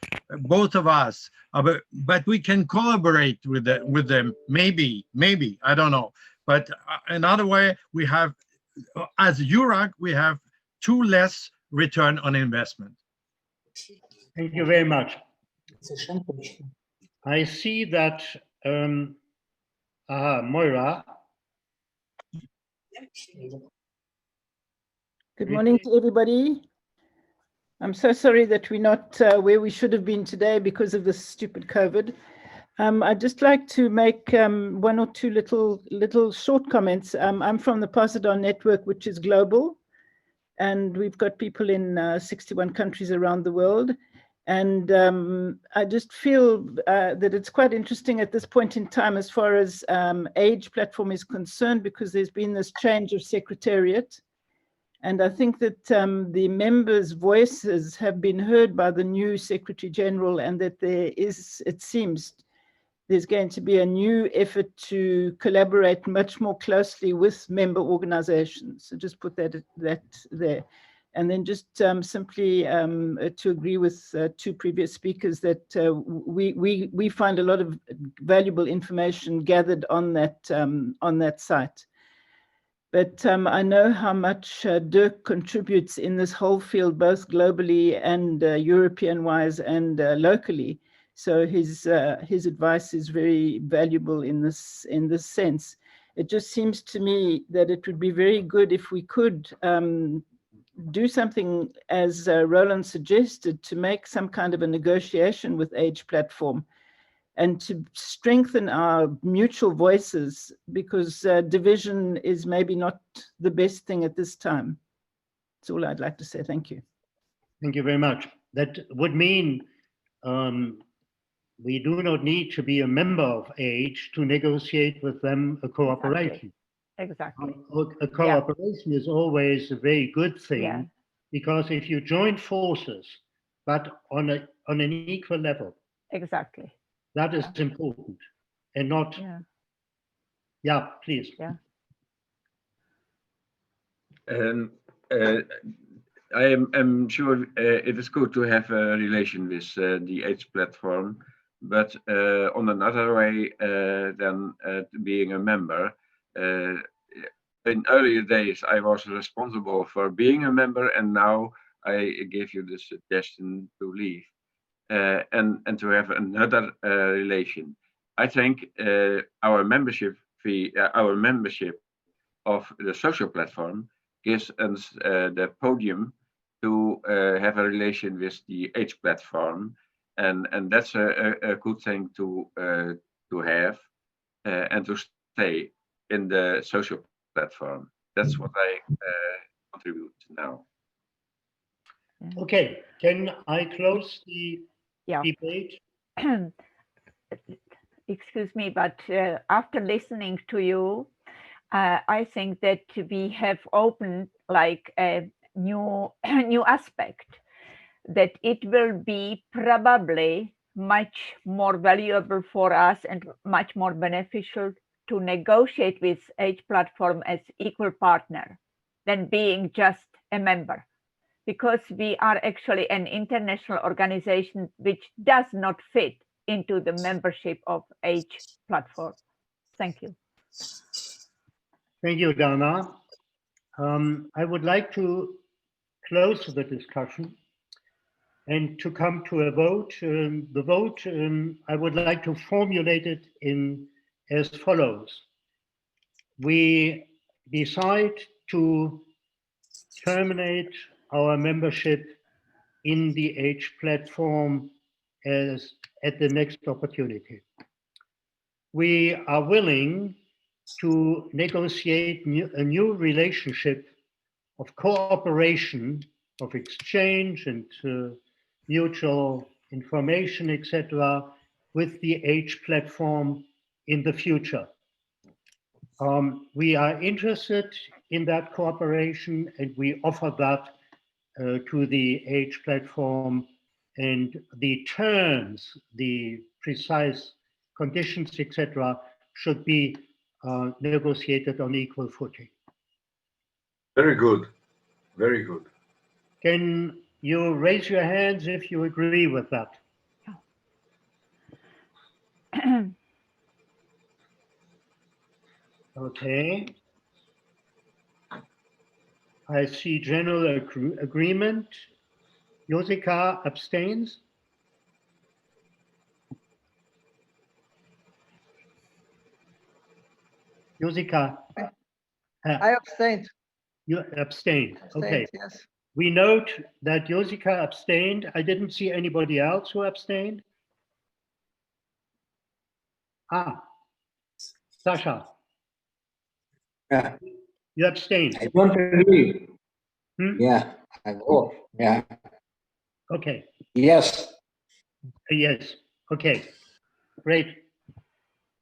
both of us, but we can collaborate with them. Maybe, I don't know. But another way, we have, as EURAG, we have too less return on investment. Thank you very much. I see that Moira. Good morning to everybody. I'm so sorry that we're not where we should have been today because of this stupid COVID. I'd just like to make one or two little short comments. I'm from the Posidon network, which is global, and we've got people in 61 countries around the world. And I just feel that it's quite interesting at this point in time as far as Age Platform is concerned, because there's been this change of secretariat. And I think that the members' voices have been heard by the new Secretary General, and that there is, it seems, there's going to be a new effort to collaborate much more closely with member organizations. So just put that there. And then just simply to agree with two previous speakers that we find a lot of valuable information gathered on that site. But I know how much Dirk contributes in this whole field, both globally and European-wise and locally. So his advice is very valuable in this sense. It just seems to me that it would be very good if we could do something, as Roland suggested, to make some kind of a negotiation with Age Platform, and to strengthen our mutual voices, because division is maybe not the best thing at this time. That's all I'd like to say. Thank you. Thank you very much. That would mean we do not need to be a member of Age to negotiate with them a cooperation. Exactly. A cooperation is always a very good thing, because if you join forces, but on an equal level. Exactly. That is important, and not. Yeah, please. I am sure it is good to have a relation with the Age Platform, but on another way than being a member. In earlier days, I was responsible for being a member, and now I give you the suggestion to leave. And to have another relation. I think our membership fee, our membership of the social platform gives us the podium to have a relation with the Age Platform, and that's a good thing to have and to stay in the social platform. That's what I contribute now. Okay, can I close the debate? Excuse me, but after listening to you, I think that we have opened like a new aspect, that it will be probably much more valuable for us and much more beneficial to negotiate with Age Platform as equal partner than being just a member, because we are actually an international organization which does not fit into the membership of Age Platform. Thank you. Thank you, Dana. I would like to close the discussion and to come to a vote. The vote, I would like to formulate it in as follows. We decide to terminate our membership in the H platform as at the next opportunity. We are willing to negotiate a new relationship of cooperation, of exchange and mutual information, etc., with the H platform in the future. We are interested in that cooperation and we offer that to the H platform, and the terms, the precise conditions, etc., should be negotiated on equal footing. Very good. Very good. Can you raise your hands if you agree with that? Okay. I see general agreement. Josika abstains. Josika. I abstained. You abstained. Okay. Yes. We note that Josika abstained. I didn't see anybody else who abstained. Ah, Sasha. Yeah. You abstained. I don't agree. Yeah, I vote. Yeah. Okay. Yes. Yes. Okay. Great.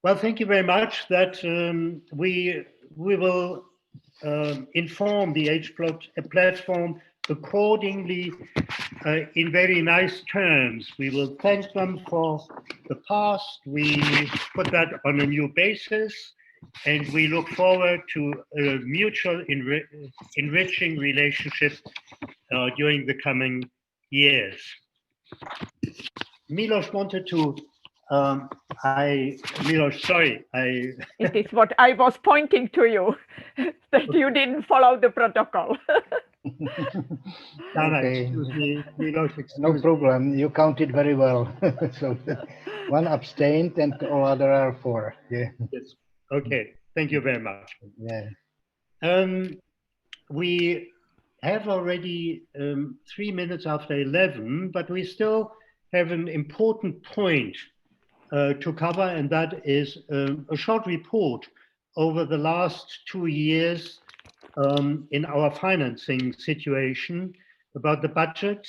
Well, thank you very much. That we will inform the H platform accordingly in very nice terms. We will thank them for the past. We put that on a new basis, and we look forward to a mutual enriching relationship during the coming years. Milos wanted to, Milos, sorry. It is what I was pointing to you, that you didn't follow the protocol. Okay. Excuse me, Milos, No problem. You counted very well. So one abstained and all other are for. Yeah. Yes. Okay. Thank you very much. Yeah. We have already 3 minutes after 11, but we still have an important point to cover, and that is a short report over the last 2 years in our financing situation about the budget.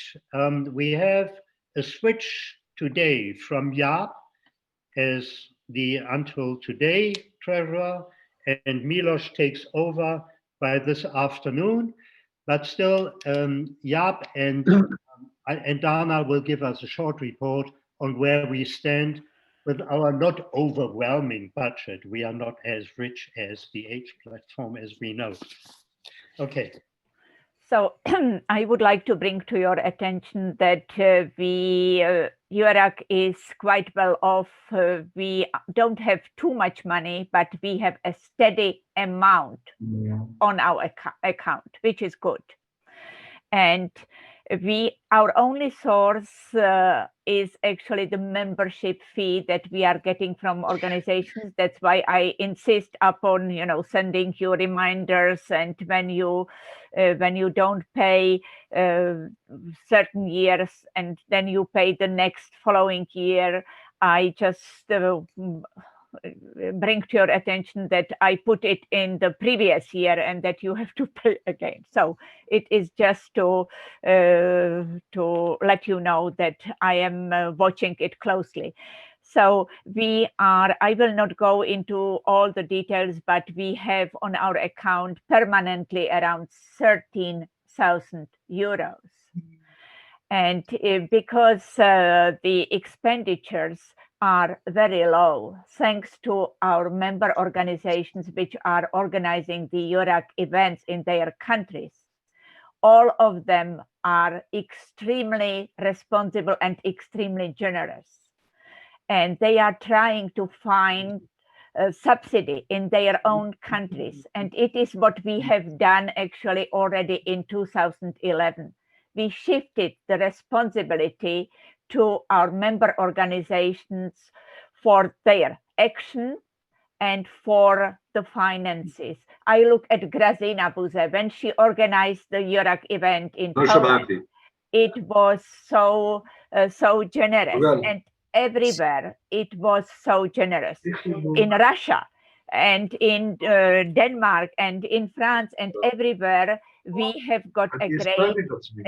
We have a switch today from Jaap as the until today treasurer, and Milos takes over by this afternoon. But still, Jaap and Dana will give us a short report on where we stand with our not overwhelming budget. We are not as rich as the H platform, as we know. Okay. So I would like to bring to your attention that EURAG is quite well off. We don't have too much money, but we have a steady amount on our account, which is good. And our only source is actually the membership fee that we are getting from organizations. That's why I insist upon, sending you reminders, and when you don't pay certain years and then you pay the next following year, I just bring to your attention that I put it in the previous year and that you have to pay again. So it is just to let you know that I am watching it closely. So I will not go into all the details, but we have on our account permanently around 13,000 euros. And because the expenditures are very low, thanks to our member organizations which are organizing the EURAG events in their countries. All of them are extremely responsible and extremely generous. And they are trying to find subsidy in their own countries. And it is what we have done actually already in 2011. We shifted the responsibility to our member organizations for their action and for the finances. I look at Grazina Buze when she organized the EURAG event in Poland. It was so generous, and everywhere it was so generous. In Russia and in Denmark and in France and everywhere, we have got a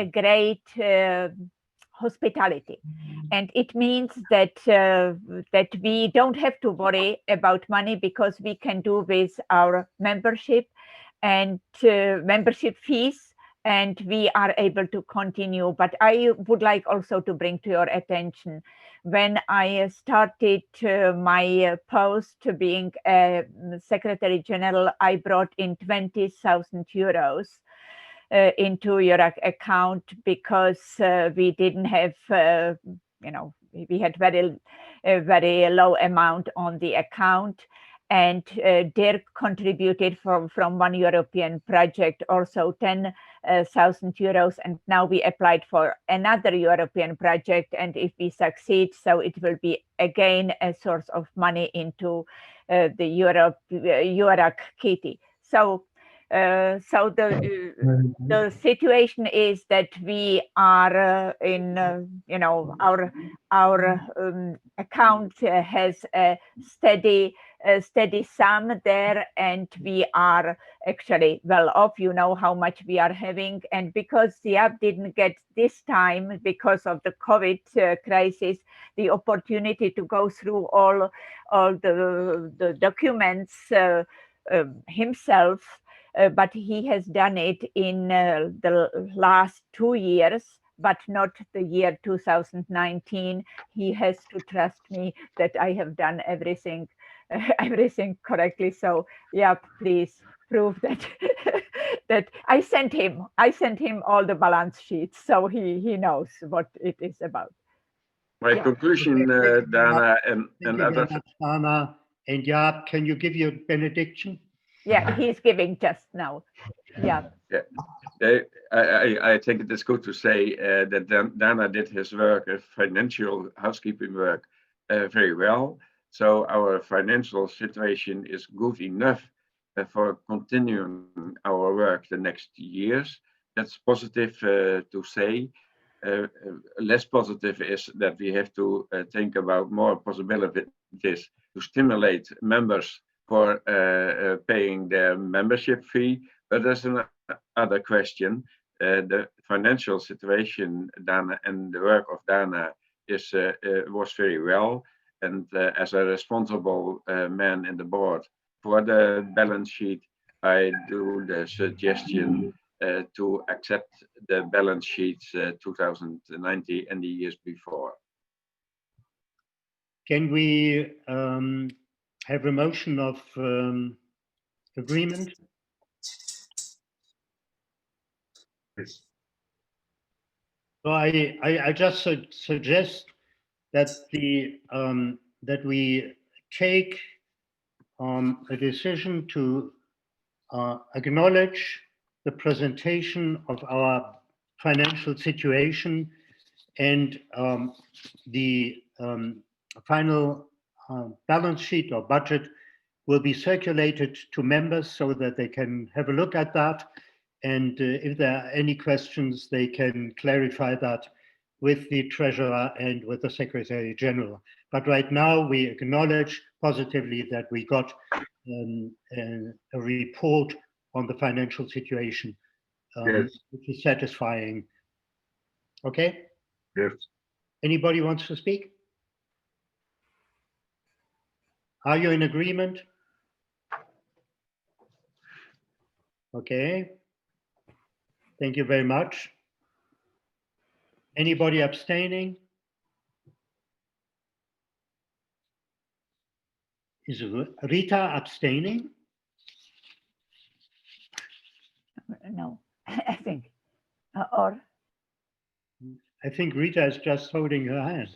great hospitality, and it means that that we don't have to worry about money, because we can do with our membership and membership fees, and we are able to continue. But I would like also to bring to your attention, when I started my post being a Secretary General, I brought in 20,000 euros into EURAG account, because we didn't have, we had very low amount on the account. And Dirk contributed from one European project also 10,000 euros, and now we applied for another European project, and if we succeed, so it will be again a source of money into the EURAG kitty. So the situation is that we are in, our account has a steady sum there, and we are actually well off. You know how much we are having, and because the app didn't get this time, because of the COVID crisis, the opportunity to go through all the documents himself. But he has done it in the last 2 years, but not the year 2019. He has to trust me that I have done everything correctly. So yeah, please prove that that I sent him all the balance sheets, so he knows what it is about. My conclusion, Dana and others. Dana and Jaap, can you give your benediction? Yeah, he's giving just now. Yeah. I think it is good to say that Dana did his work, financial housekeeping work, very well. So our financial situation is good enough for continuing our work the next years. That's positive to say. Less positive is that we have to think about more possibilities to stimulate members for paying their membership fee. But there's another question. The financial situation, Dana, and the work of Dana was very well. And as a responsible man in the board for the balance sheet, I do the suggestion to accept the balance sheets 2019 and the years before. Can we have a motion of agreement? Yes. So I just suggest that that we take a decision to acknowledge the presentation of our financial situation, and the final balance sheet or budget will be circulated to members so that they can have a look at that. And if there are any questions, they can clarify that with the treasurer and with the Secretary General. But right now, we acknowledge positively that we got a report on the financial situation, Yes. which is satisfying. Okay? Yes. Anybody wants to speak? Are you in agreement? Okay. Thank you very much. Anybody abstaining? Is Rita abstaining? No, I think. Or? I think Rita is just holding her hand.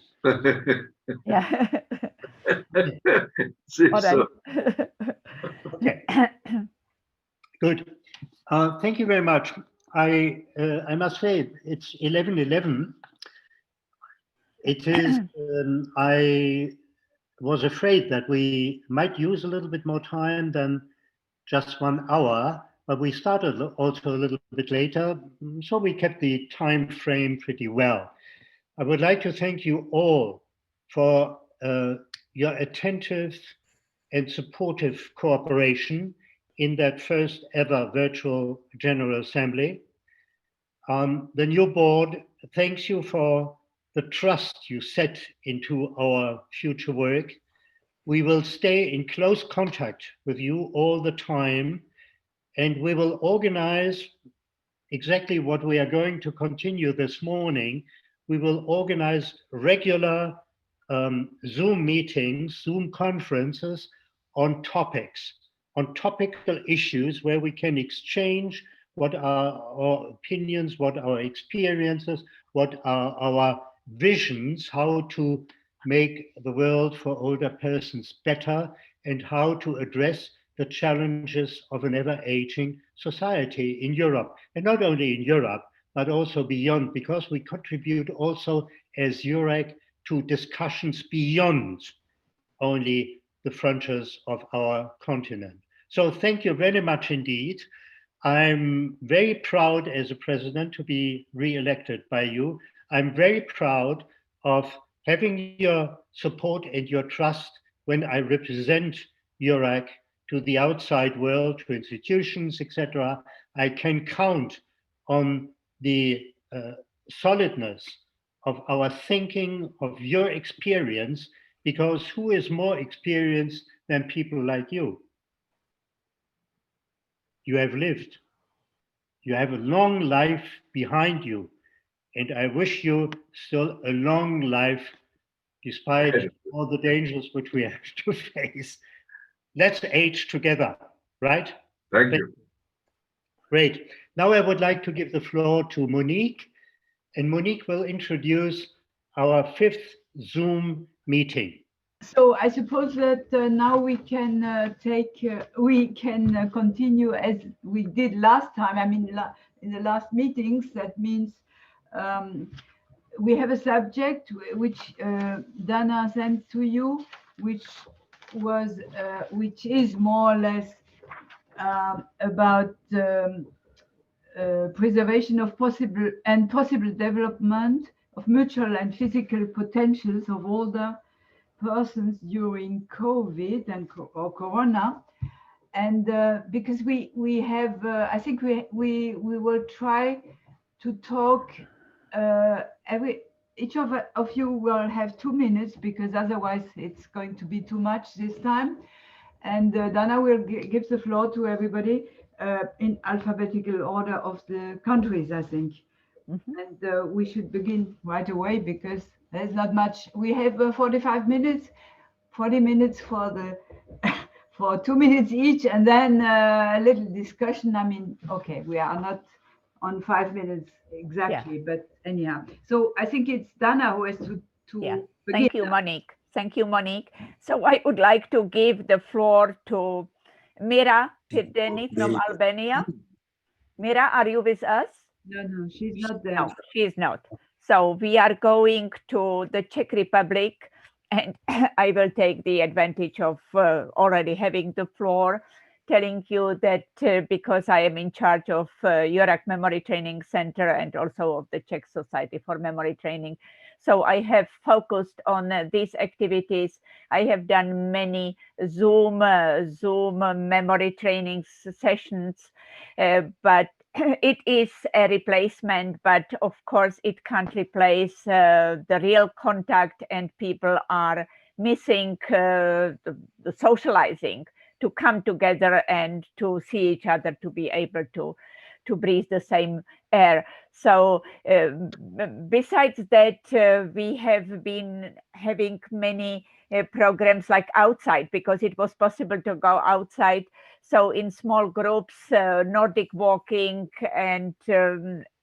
Yeah. Seems All right. so. Okay. Good. Thank you very much. I must say it's 11:11. It is. I was afraid that we might use a little bit more time than just 1 hour, but we started also a little bit later, so we kept the time frame pretty well. I would like to thank you all for your attentive and supportive cooperation in that first ever virtual General Assembly. The new board thanks you for the trust you set into our future work. We will stay in close contact with you all the time, and we will organize exactly what we are going to continue this morning. We will organize regular Zoom meetings, Zoom conferences on topics, on topical issues where we can exchange what are our opinions, what our experiences, what are our visions, how to make the world for older persons better, and how to address the challenges of an ever-aging society in Europe. And not only in Europe, but also beyond, because we contribute also as EURAG to discussions beyond only the frontiers of our continent. So thank you very much indeed. I'm very proud as a president to be re-elected by you. I'm very proud of having your support and your trust when I represent EURAG to the outside world, to institutions, etc. I can count on the solidness of our thinking, of your experience, because who is more experienced than people like you? You have lived. You have a long life behind you, and I wish you still a long life despite all the dangers which we have to face. Let's age together, right? Thank you. Great. Now I would like to give the floor to Monique, and Monique will introduce our 5th Zoom meeting. So I suppose that now we can continue as we did last time. I mean, in the last meetings, that means we have a subject which Dana sent to you, which is more or less about preservation of possible development of mutual and physical potentials of older persons during COVID or Corona, and because we have, I think we will try to talk. Each of you will have 2 minutes, because otherwise it's going to be too much this time. And Dana will give the floor to everybody in alphabetical order of the countries, I think. And we should begin right away, because there's not much. We have 45 minutes, 40 minutes for the for 2 minutes each, and then a little discussion. I mean, okay, we are not on 5 minutes exactly, but anyhow. So I think it's Dana who has to begin. Thank you, Monique. Thank you, Monique. So I would like to give the floor to Mira Pirdeni from Albania. Mira, are you with us? No, she's not there. No, she's not. So we are going to the Czech Republic, and I will take the advantage of already having the floor, telling you that because I am in charge of EURAG Memory Training Center and also of the Czech Society for Memory Training. So I have focused on these activities. I have done many Zoom memory training sessions, but it is a replacement, but of course it can't replace the real contact, and people are missing the socializing, to come together and to see each other, to be able to breathe the same air. So besides that, we have been having many programs like outside, because it was possible to go outside. So in small groups, Nordic walking, and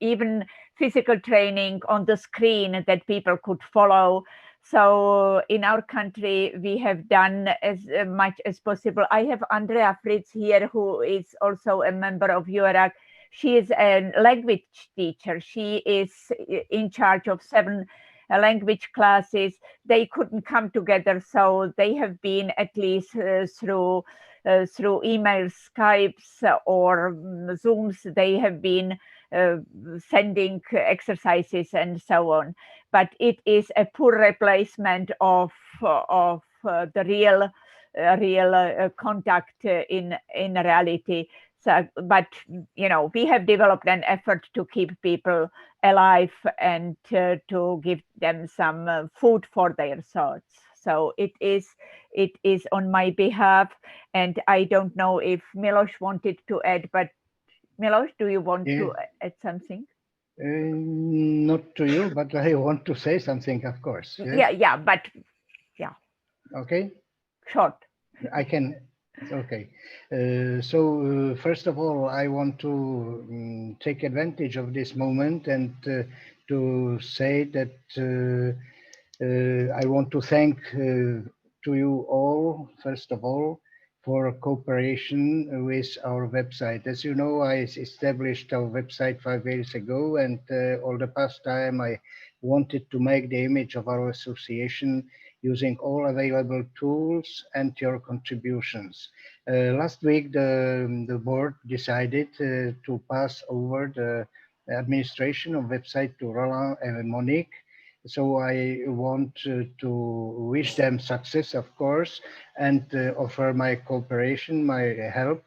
even physical training on the screen that people could follow. So in our country, we have done as much as possible. I have Andrea Fritz here, who is also a member of EURAG. She is a language teacher. She is in charge of 7 language classes. They couldn't come together, so they have been at least through emails, Skypes, or Zooms. They have been sending exercises and so on. But it is a poor replacement of the real contact in reality. So, but you know, we have developed an effort to keep people alive and to give them some food for their thoughts. So it is on my behalf, and I don't know if Milos wanted to add, but Milos, do you want to add something? Not to you, but I want to say something, of course. Yes? Yeah, but yeah. Okay. Short. I can. Okay. So first of all, I want to take advantage of this moment and to say that I want to thank to you all, first of all, for cooperation with our website. As you know, I established our website 5 years ago, and all the past time I wanted to make the image of our association using all available tools and your contributions. Last week, the board decided to pass over the administration of website to Roland and Monique. So I want to wish them success, of course, and offer my cooperation, my help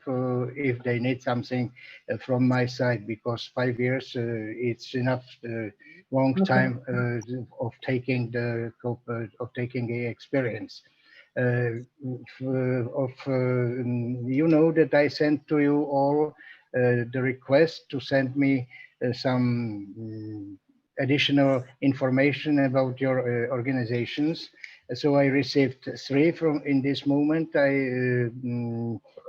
if they need something from my side, because 5 years it's enough long time of taking the experience. You know that I sent to you all the request to send me some additional information about your organizations. So I received 3 from in this moment. I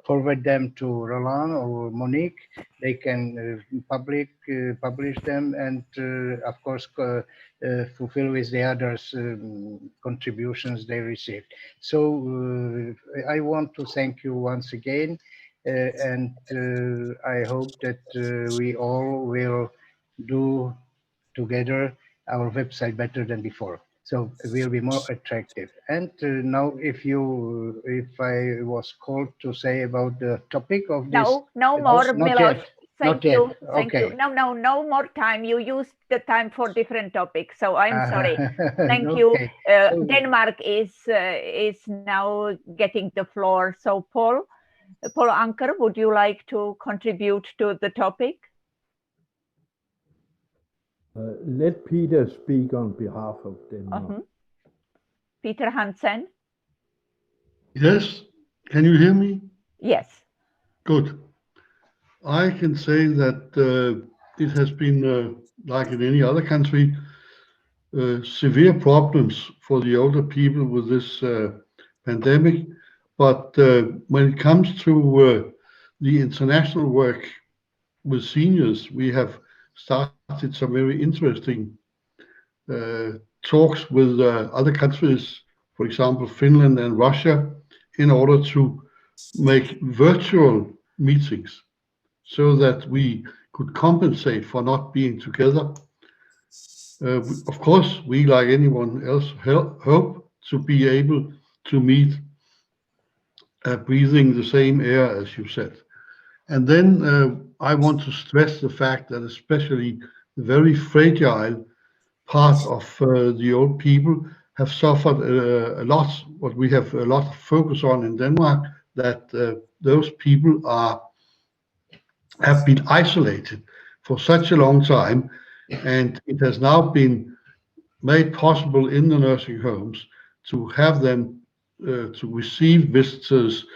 forward them to Roland or Monique. They can publish them, and of course fulfill with the others contributions they received. So I want to thank you once again, and I hope that we all will do together our website better than before. So it will be more attractive. And now, if I was called to say about the topic of this, no more, Milos. Thank you. Thank you. No more time. You used the time for different topics, so I'm sorry. Thank you. Denmark is now getting the floor. So Paul Anker, would you like to contribute to the topic? Let Peter speak on behalf of Denmark. Peter Hansen. Yes, can you hear me? Yes. Good. I can say that it has been, like in any other country, severe problems for the older people with this pandemic. But when it comes to the international work with seniors, we have started some very interesting talks with other countries, for example, Finland and Russia, in order to make virtual meetings so that we could compensate for not being together. Of course, we, like anyone else, hope to be able to meet breathing the same air, as you said. And then I want to stress the fact that especially the very fragile part of the old people have suffered a lot. What we have a lot of focus on in Denmark, that those people have been isolated for such a long time, and it has now been made possible in the nursing homes to have them to receive visitors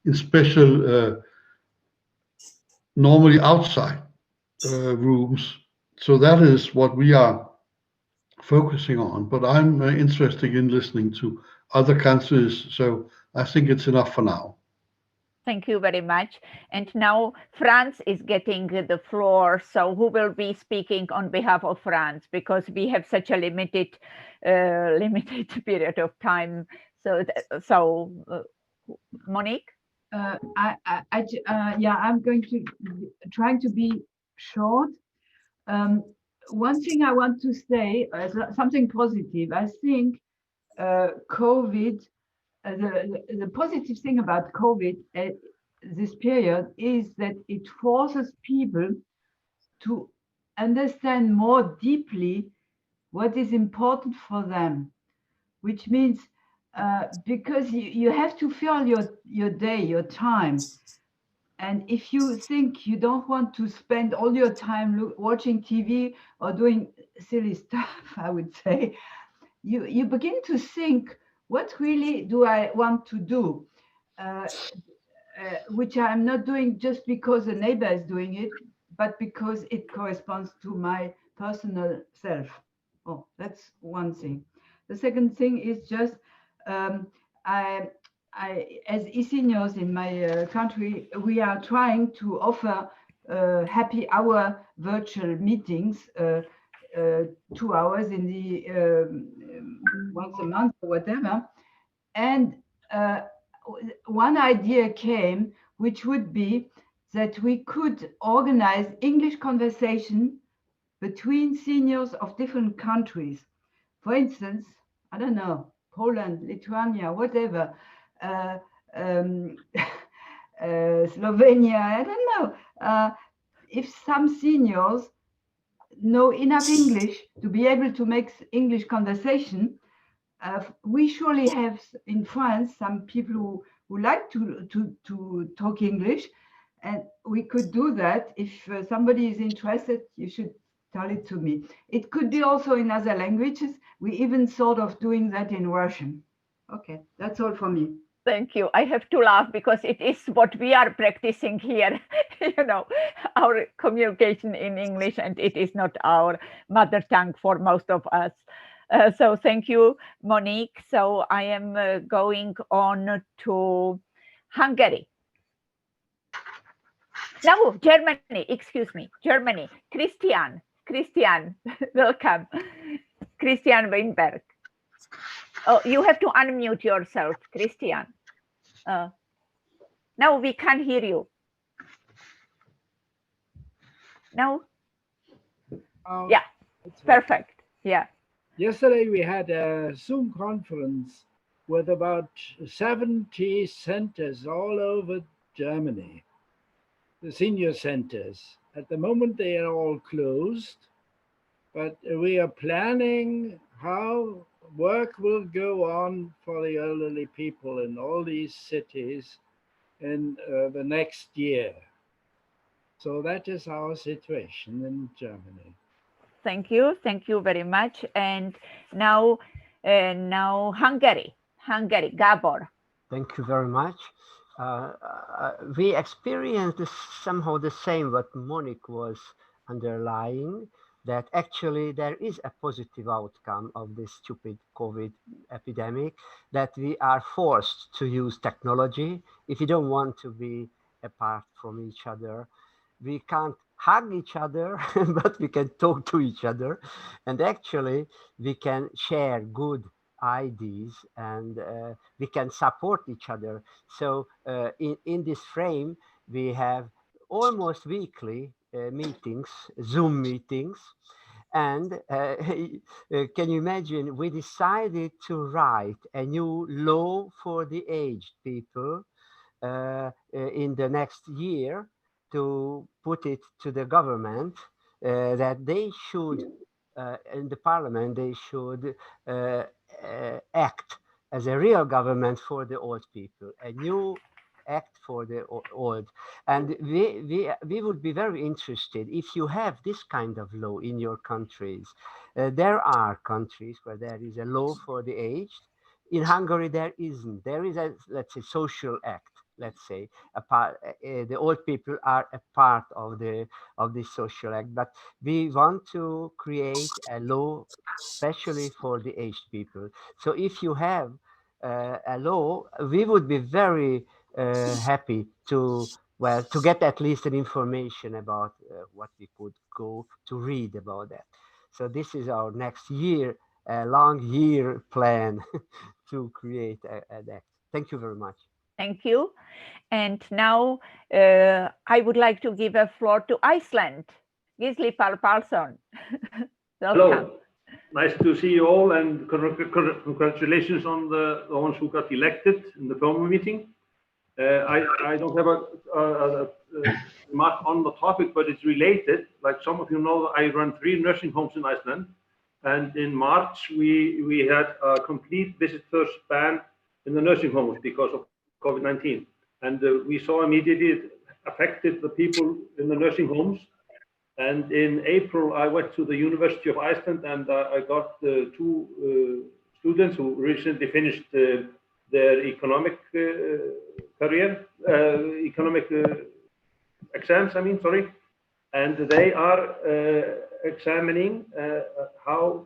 in special normally outside rooms. So that is what we are focusing on, but I'm interested in listening to other countries, so I think it's enough for now. Thank you very much. And now France is getting the floor. So who will be speaking on behalf of France? Because we have such a limited period of time. So, Monique? Yeah, I'm going to trying to be short. One thing I want to say, something positive. I think COVID, the positive thing about COVID this period is that it forces people to understand more deeply what is important for them, which means because you have to fill your day, your time. And if you think you don't want to spend all your time watching TV or doing silly stuff, I would say, you begin to think, what really do I want to do? Which I'm not doing just because a neighbor is doing it, but because it corresponds to my personal self. Oh, that's one thing. The second thing is just, as e-seniors in my country, we are trying to offer happy hour virtual meetings, 2 hours in the once a month or whatever. And one idea came, which would be that we could organize English conversation between seniors of different countries. For instance, I don't know, Poland, Lithuania, whatever, Slovenia, I don't know. If some seniors know enough English to be able to make English conversation, we surely have in France some people who like to talk English, and we could do that. If somebody is interested, you should tell it to me. It could be also in other languages. We even thought of doing that in Russian. Okay, that's all for me. Thank you. I have to laugh because it is what we are practicing here, our communication in English, and it is not our mother tongue for most of us. So thank you, Monique. So I am going on to Hungary. No, Germany, excuse me, Germany. Christian, welcome. Christian Weinberg. Oh, you have to unmute yourself, Christian. Now we can't hear you. No? Yeah, perfect. Yeah. Yesterday we had a Zoom conference with about 70 centers all over Germany, the senior centers. At the moment they are all closed, but we are planning how work will go on for the elderly people in all these cities in the next year. So that is our situation in Germany. Thank you very much. And now Hungary, Gabor. Thank you very much. We experienced somehow the same what Monique was underlying, that actually there is a positive outcome of this stupid COVID epidemic, that we are forced to use technology. If you don't want to be apart from each other, we can't hug each other, but we can talk to each other. And actually we can share good ideas, and we can support each other. So in this frame, we have almost weekly meetings, Zoom meetings. And can you imagine, we decided to write a new law for the aged people in the next year, to put it to the government that they should, in the parliament, they should act as a real government for the old people, a new act for the old. And we would be very interested if you have this kind of law in your countries. There are countries where there is a law for the aged. In Hungary, there isn't. There is a, let's say, social act. Let's say a part, the old people are a part of the social act, but we want to create a law especially for the aged people. So if you have a law, we would be very happy to, well, to get at least an information about what we could go to read about that. So this is our next year, long year plan to create that. Thank you very much. Thank you. And now I would like to give a floor to Iceland. Gisli Palsson. Hello. Nice to see you all, and congratulations on the ones who got elected in the formal meeting. I don't have a remark on the topic, but it's related. Like some of you know, I run 3 nursing homes in Iceland, and in March we had a complete visitors ban in the nursing homes because of COVID-19, and we saw immediately it affected the people in the nursing homes. And in April, I went to the University of Iceland, and I got 2 students who recently finished their economic career, economic exams, and they are examining how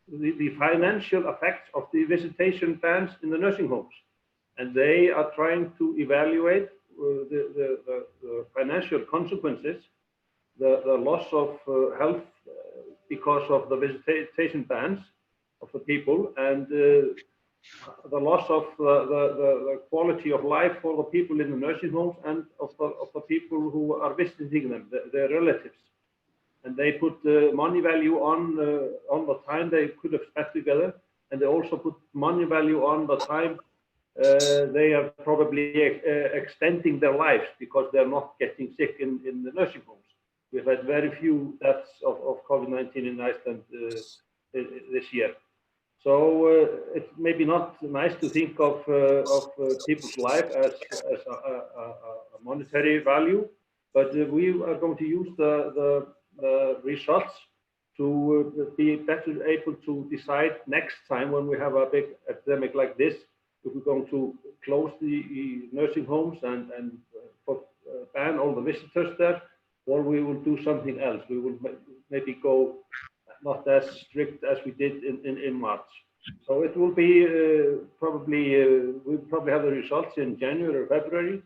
the financial effects of the visitation bans in the nursing homes. And they are trying to evaluate the financial consequences, the loss of health because of the visitation bans of the people, and the loss of the quality of life for the people in the nursing homes and of the people who are visiting them, their relatives. And they put money value on the time they could have spent together, and they also put money value on the time they are probably extending their lives because they're not getting sick in the nursing homes. We've had very few deaths of COVID-19 in Iceland this year. So it's maybe not nice to think of people's life as a monetary value, but we are going to use the results to be better able to decide next time when we have a big epidemic like this, if we're going to close the nursing homes and ban all the visitors there, or we will do something else. We will maybe go not as strict as we did in March. So it will be we'll probably have the results in January or February,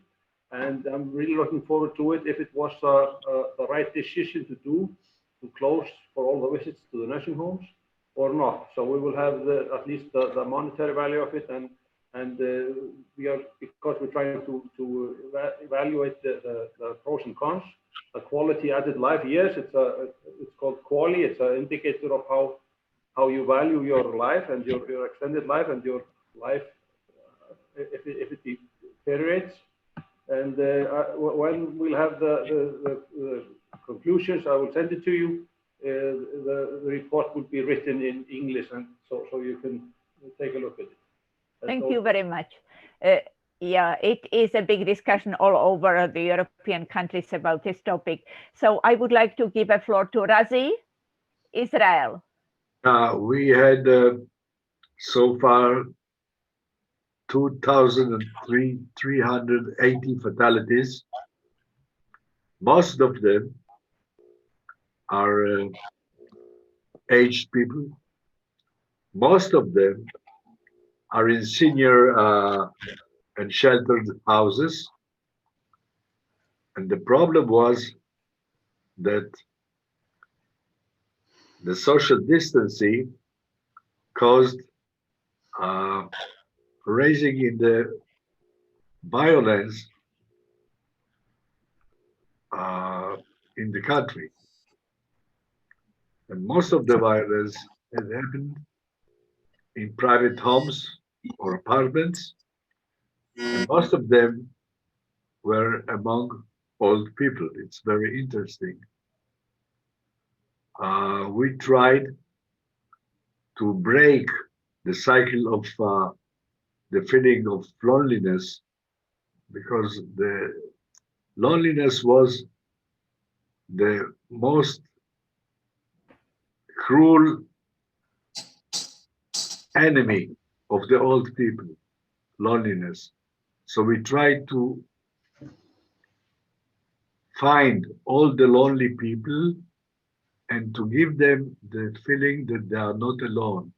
and I'm really looking forward to it if it was the right decision to do, to close for all the visits to the nursing homes or not. So we will have at least the monetary value of it, and we are, because we're trying to evaluate the pros and cons. A quality added life, yes, it's called QALY. It's an indicator of how you value your life and your extended life and your life if it deteriorates. And when we'll have the conclusions, I will send it to you. The report will be written in English, and so you can take a look at it. Thank you very much. Yeah, it is a big discussion all over the European countries about this topic. So I would like to give a floor to Razi, Israel. We had so far 2,380 fatalities. Most of them are aged people. Most of them are in senior and sheltered houses. And the problem was that the social distancing caused raising in the violence in the country. And most of the violence has happened in private homes or apartments. And most of them were among old people. It's very interesting. We tried to break the cycle of the feeling of loneliness, because the loneliness was the most cruel enemy of the old people, loneliness. So we tried to find all the lonely people and to give them the feeling that they are not alone.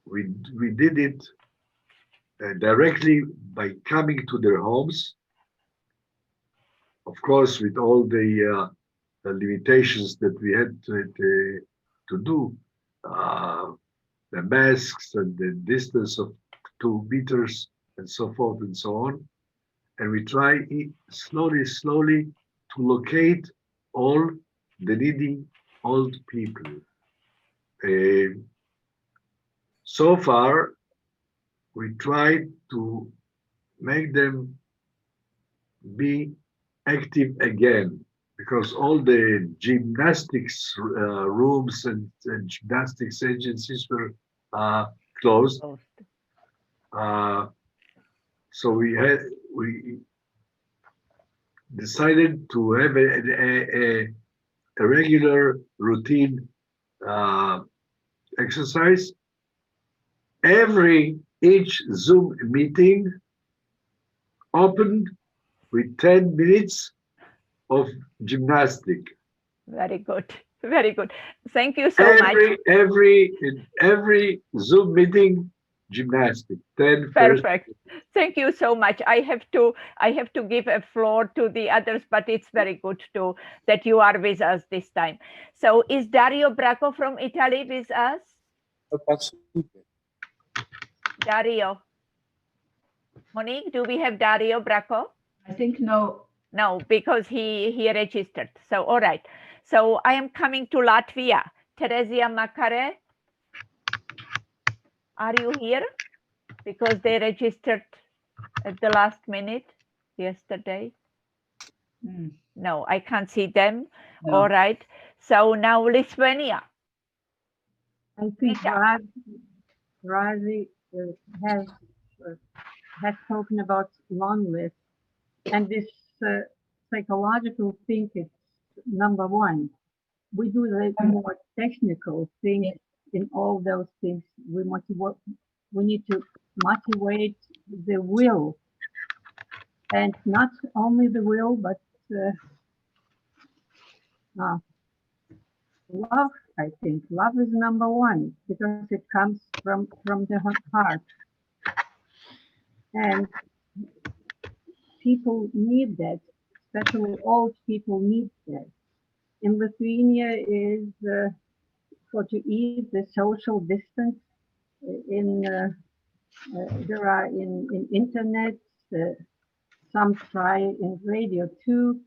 We did it directly by coming to their homes, of course, with all the limitations that we had to do, the masks and the distance of 2 meters and so forth and so on. And we try slowly to locate all the needy old people. So far, we try to make them be active again, because all the gymnastics rooms and gymnastics agencies were closed. So we decided to have a regular routine exercise. Each Zoom meeting opened with 10 minutes of gymnastic. Very good. Very good. Thank you so much. Every Zoom meeting, gymnastic. 10 Perfect. Thank you so much. I have to give a floor to the others, but it's very good to that you are with us this time. So is Dario Bracco from Italy with us? Dario. Monique, do we have Dario Bracco? I think no. No, because he registered. So all right. So I am coming to Latvia. Teresia Makare, are you here? Because they registered at the last minute yesterday. No, I can't see them. No. All right. So now Lithuania. I think Razi has spoken about loneliness, and this psychological thing is number one. We do the more technical things in all those things. We need to motivate the will, and not only the will, but love. I think love is number one because it comes from the heart, and people need that. Especially old people need that. In Lithuania is for to ease the social distance. There are in internet, some try in radio too.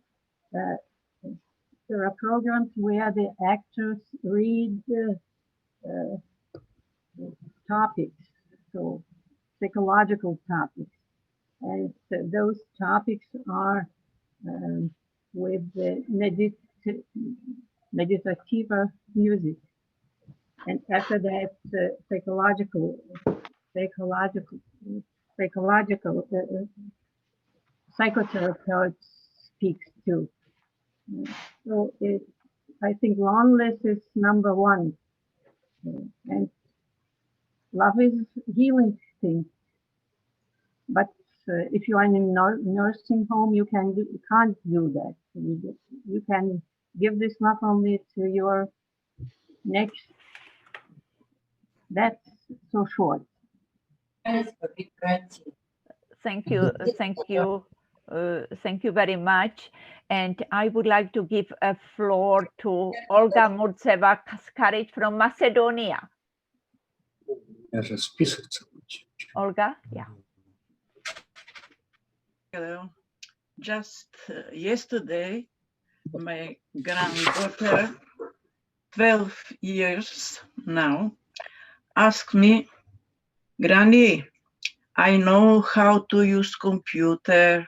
There are programs where the actors read topics, so psychological topics, and those topics are with the meditative music, and after that psychotherapist speaks too. So I think loneliness is number one, and love is healing thing. But if you are in a nursing home, you can't do that. You can give this love only to your next. That's so short. Thank you. Thank you very much. And I would like to give a floor to Olga Murtseva-Skaric from Macedonia. Olga, yeah. Hello. Just yesterday, my granddaughter, 12 years now, asked me, Granny, I know how to use computer,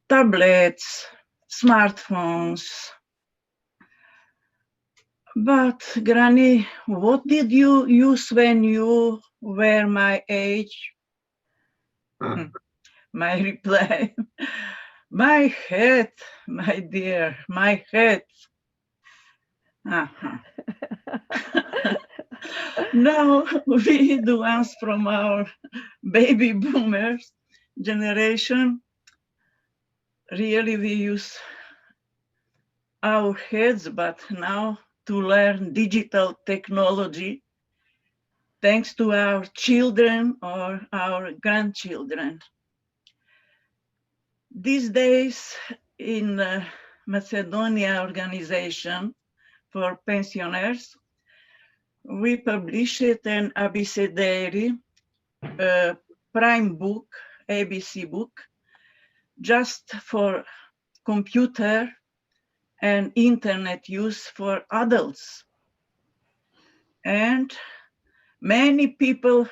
tablets, smartphones. But Granny, what did you use when you were my age? My reply, my head, my dear, my head. Now we, the ones from our baby boomers generation, really we use our heads, but now to learn digital technology thanks to our children or our grandchildren. These days in Macedonia organization for pensioners, we published an abecedary prime book, ABC book, just for computer and internet use for adults. And many people,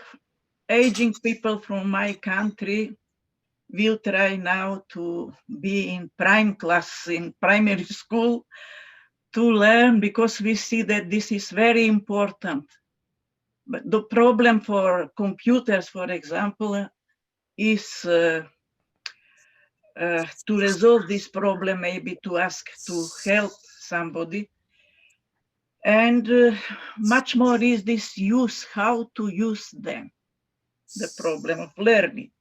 aging people from my country, will try now to be in prime class in primary school to learn, because we see that this is very important. But the problem for computers, for example, is to resolve this problem, maybe to ask to help somebody. And much more is this use, how to use them, the problem of learning.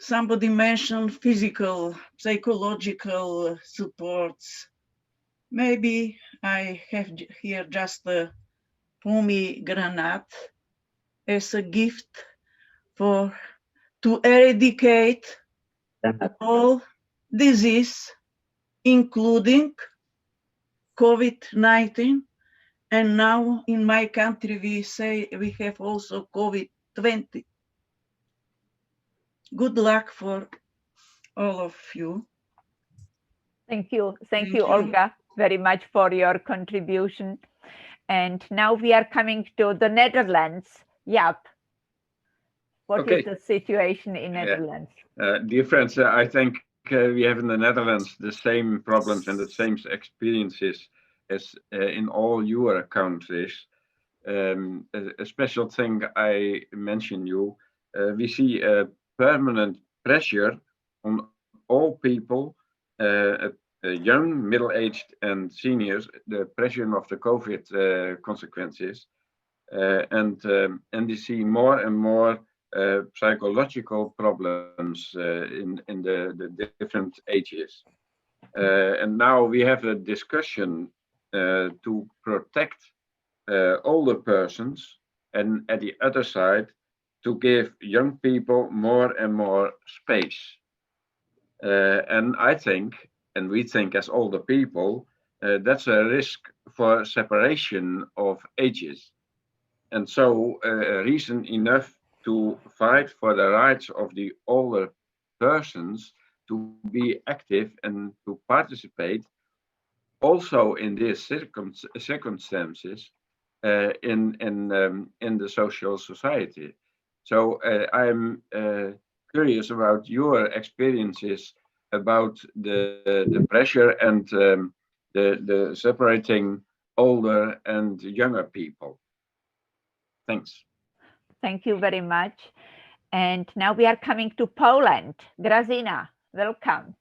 Somebody mentioned physical, psychological supports. Maybe I have here just a pomegranate as a gift to eradicate all disease, including COVID-19. And now in my country, we say we have also COVID-20. Good luck for all of you. Thank you. Thank you, Olga, very much for your contribution. And now we are coming to the Netherlands. Jaap, what is the situation in Netherlands? Dear friends, I think we have in the Netherlands the same problems and the same experiences as in all your countries. A special thing I mention you, we see a permanent pressure on all people, young, middle-aged and seniors, the pressure of the COVID consequences. And we see more and more psychological problems in the different ages. And now we have a discussion to protect older persons, and at the other side to give young people more and more space. And I think, and we think as older people, that's a risk for separation of ages. And so reason enough to fight for the rights of the older persons to be active and to participate also in these circumstances in the social society. So I'm curious about your experiences about the pressure and the separating older and younger people. Thanks. Thank you very much. And now we are coming to Poland. Grazina, welcome.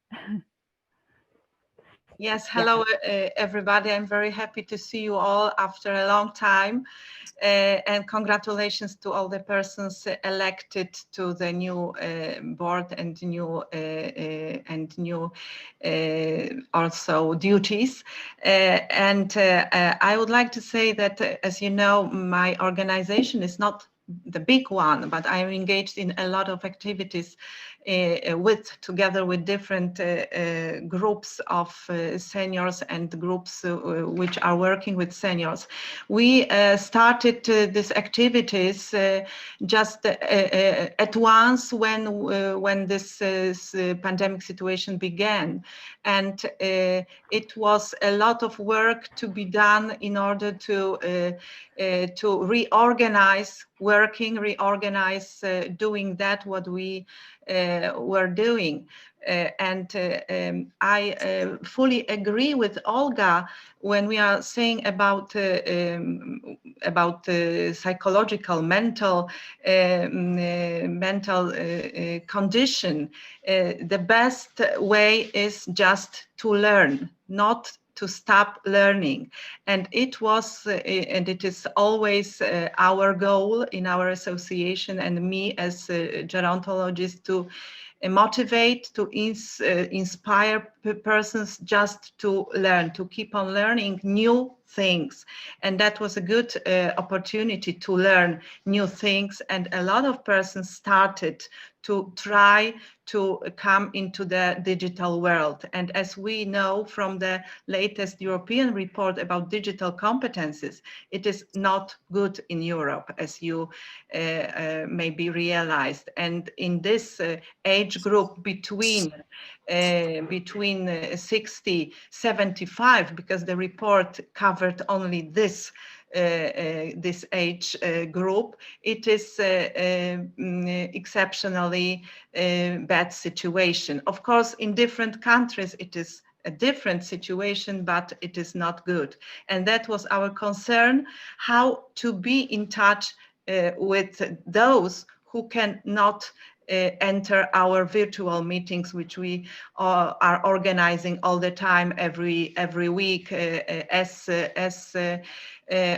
Yes, hello everybody. I'm very happy to see you all after a long time. And congratulations to all the persons elected to the new board and new also duties. And I would like to say that, as you know, my organization is not the big one, but I'm engaged in a lot of activities together with different groups of seniors and groups which are working with seniors. We started these activities just at once when this pandemic situation began, and it was a lot of work to be done in order to reorganize doing that what we were doing. I fully agree with Olga when we are saying about psychological, mental condition. The best way is just to learn, not to stop learning. And it was, and it is always our goal in our association and me as a gerontologist to motivate, to inspire persons just to learn, to keep on learning new things. And that was a good opportunity to learn new things. And a lot of persons started to try to come into the digital world. And as we know from the latest European report about digital competences, it is not good in Europe, as you maybe realized. And in this age group between 60, 75, because the report covered only this age group, it is exceptionally bad situation. Of course, in different countries, it is a different situation, but it is not good. And that was our concern, how to be in touch with those who cannot enter our virtual meetings, which we are organizing all the time, every week, as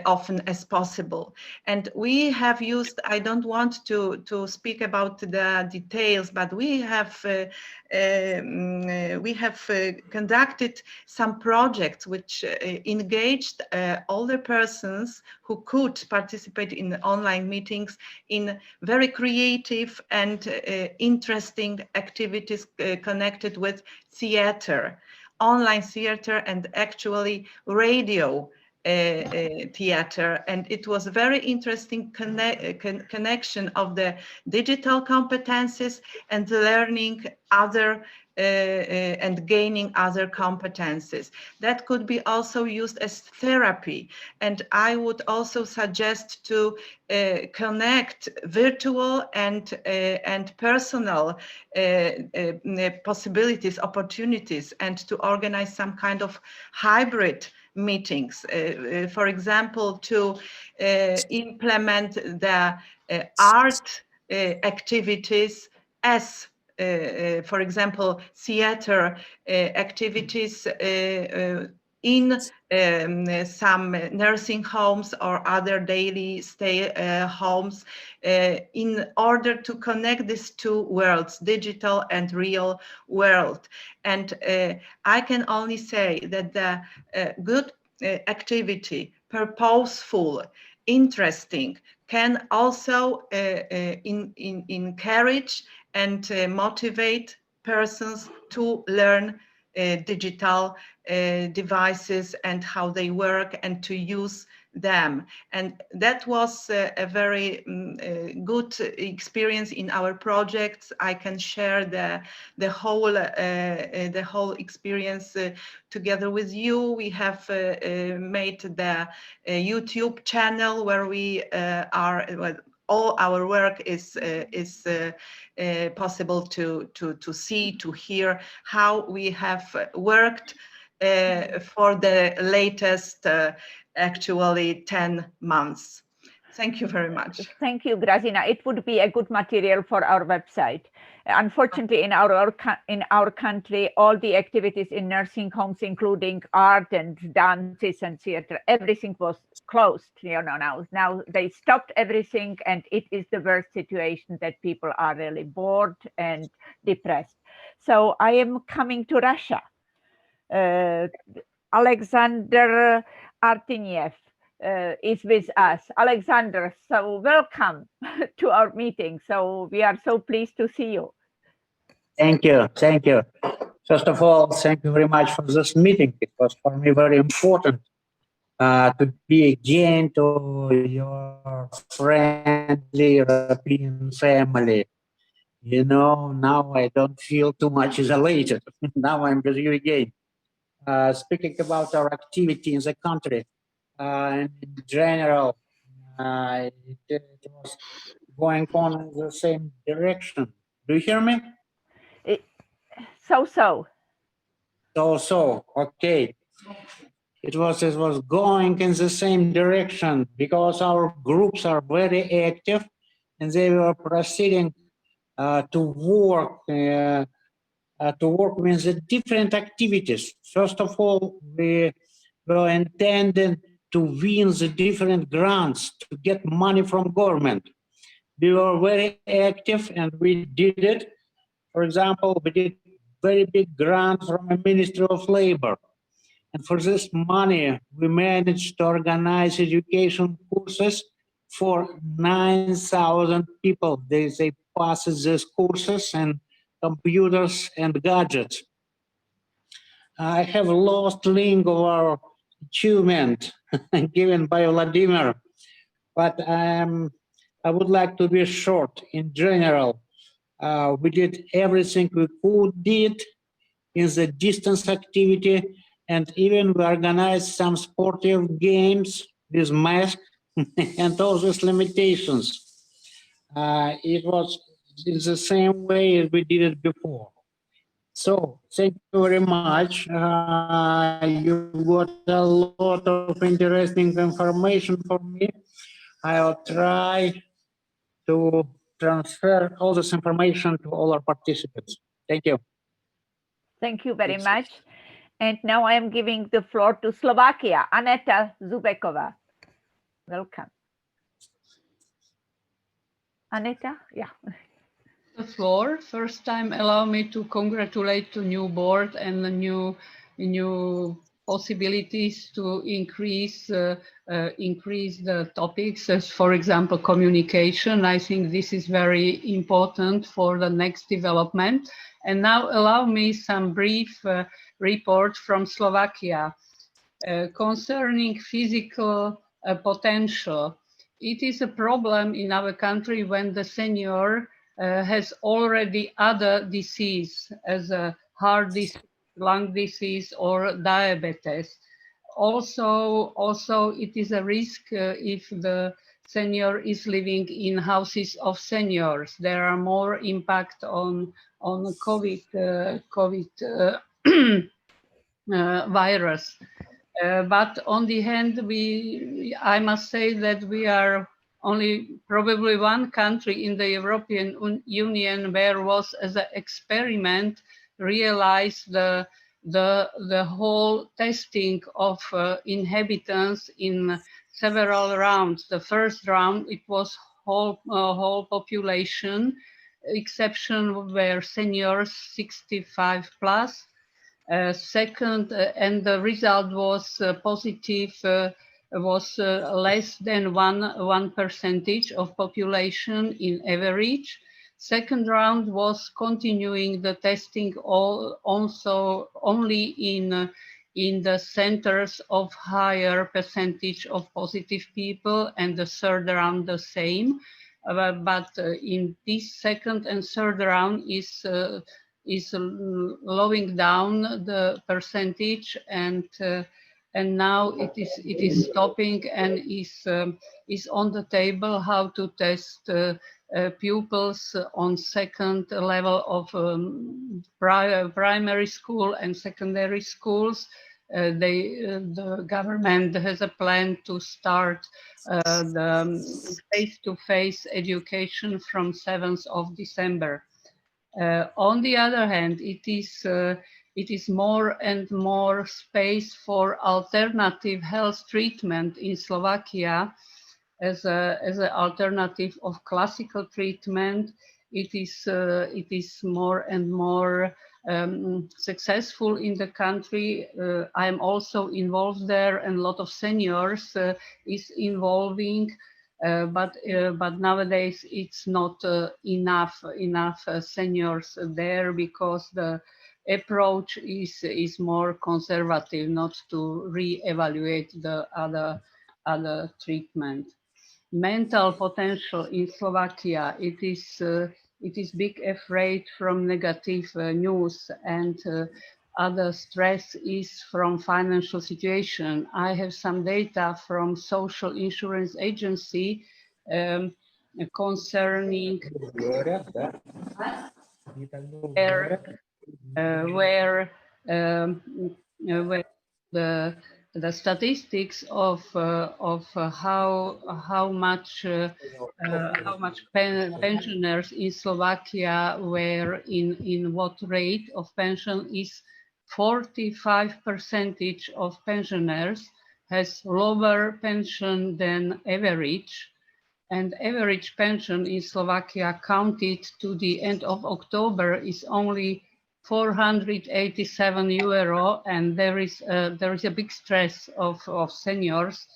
often as possible. And we have used, I don't want to speak about the details, but we have conducted some projects which engaged all the persons who could participate in the online meetings in very creative and interesting activities connected with theater, online theater, and actually radio theater. And it was a very interesting connection of the digital competencies and learning other and gaining other competencies. That could be also used as therapy. And I would also suggest to connect virtual and personal possibilities, opportunities, and to organize some kind of hybrid meetings. For example, to implement the art activities as for example, theater activities in some nursing homes or other daily stay homes, in order to connect these two worlds, digital and real world. And I can only say that the good activity, purposeful, interesting, can also encourage and motivate persons to learn digital devices and how they work and to use them. And that was a very good experience in our projects. I can share the whole experience together with you. We have made the YouTube channel where we are, well, all our work is possible to see, to hear how we have worked for the latest actually 10 months. Thank you very much. Thank you, Grazina. It would be a good material for our website. Unfortunately, in our country, all the activities in nursing homes, including art and dances and theater, everything was closed. You know, now they stopped everything, and it is the worst situation that people are really bored and depressed. So I am coming to Russia. Alexander Artiniev is with us. Alexander, so welcome to our meeting. So we are so pleased to see you. Thank you. Thank you. First of all, thank you very much for this meeting. It was for me very important to be again to your friendly European family. You know, now I don't feel too much isolated. Now I'm with you again. Speaking about our activity in the country, in general, it was going on in the same direction. Do you hear me? So. Okay. It was going in the same direction because our groups are very active and they were proceeding to work with the different activities. First of all, we were intended to win the different grants to get money from government. We were very active and we did it. For example, we did very big grant from the Ministry of Labor. And for this money, we managed to organize education courses for 9,000 people. They pass these courses and computers and gadgets. I have lost link of our achievement given by Vladimir, but I would like to be short. In general, we did everything we could did in the distance activity, and even we organized some sportive games with masks and all these limitations. It was in the same way as we did it before. So thank you very much. You got a lot of interesting information for me. I'll try to transfer all this information to all our participants. Thank you. Thank you very much. And now I am giving the floor to Slovakia, Aneta Zubekova. Welcome. Aneta, yeah. The floor. First time, allow me to congratulate the new board and the new possibilities to increase the topics, as for example communication. I think this is very important for the next development. And now allow me some brief report from Slovakia concerning physical potential. It is a problem in our country when the senior has already other disease, as a heart disease, lung disease, or diabetes. Also, it is a risk if the senior is living in houses of seniors. There are more impact on COVID virus. But on the hand, I must say that we are only probably one country in the European Union where was, as an experiment, realized the whole testing of inhabitants in several rounds. The first round, it was whole population, exception were seniors 65 plus. Second, and the result was positive, was less than 1% of population in average. Second round was continuing the testing also only in the centers of higher percentage of positive people, and the third round the same. But in this second and third round is lowering down the percentage, and now it is stopping, and is on the table how to test pupils on second level of primary school and secondary schools. The government has a plan to start the face-to-face education from 7th of December. On the other hand, it is more and more space for alternative health treatment in Slovakia as an alternative of classical treatment. It is more and more successful in the country. I am also involved there, and a lot of seniors is involving. But nowadays it's not enough seniors there, because the approach is more conservative, not to re-evaluate the other treatment. Mental potential in Slovakia, it is big afraid from negative news, and other stress is from financial situation. I have some data from Social Insurance Agency concerning where the statistics of how much pensioners in Slovakia were in what rate of pension is 45% of pensioners has lower pension than average, and average pension in Slovakia counted to the end of October is only 487 euro, and there is a big stress of seniors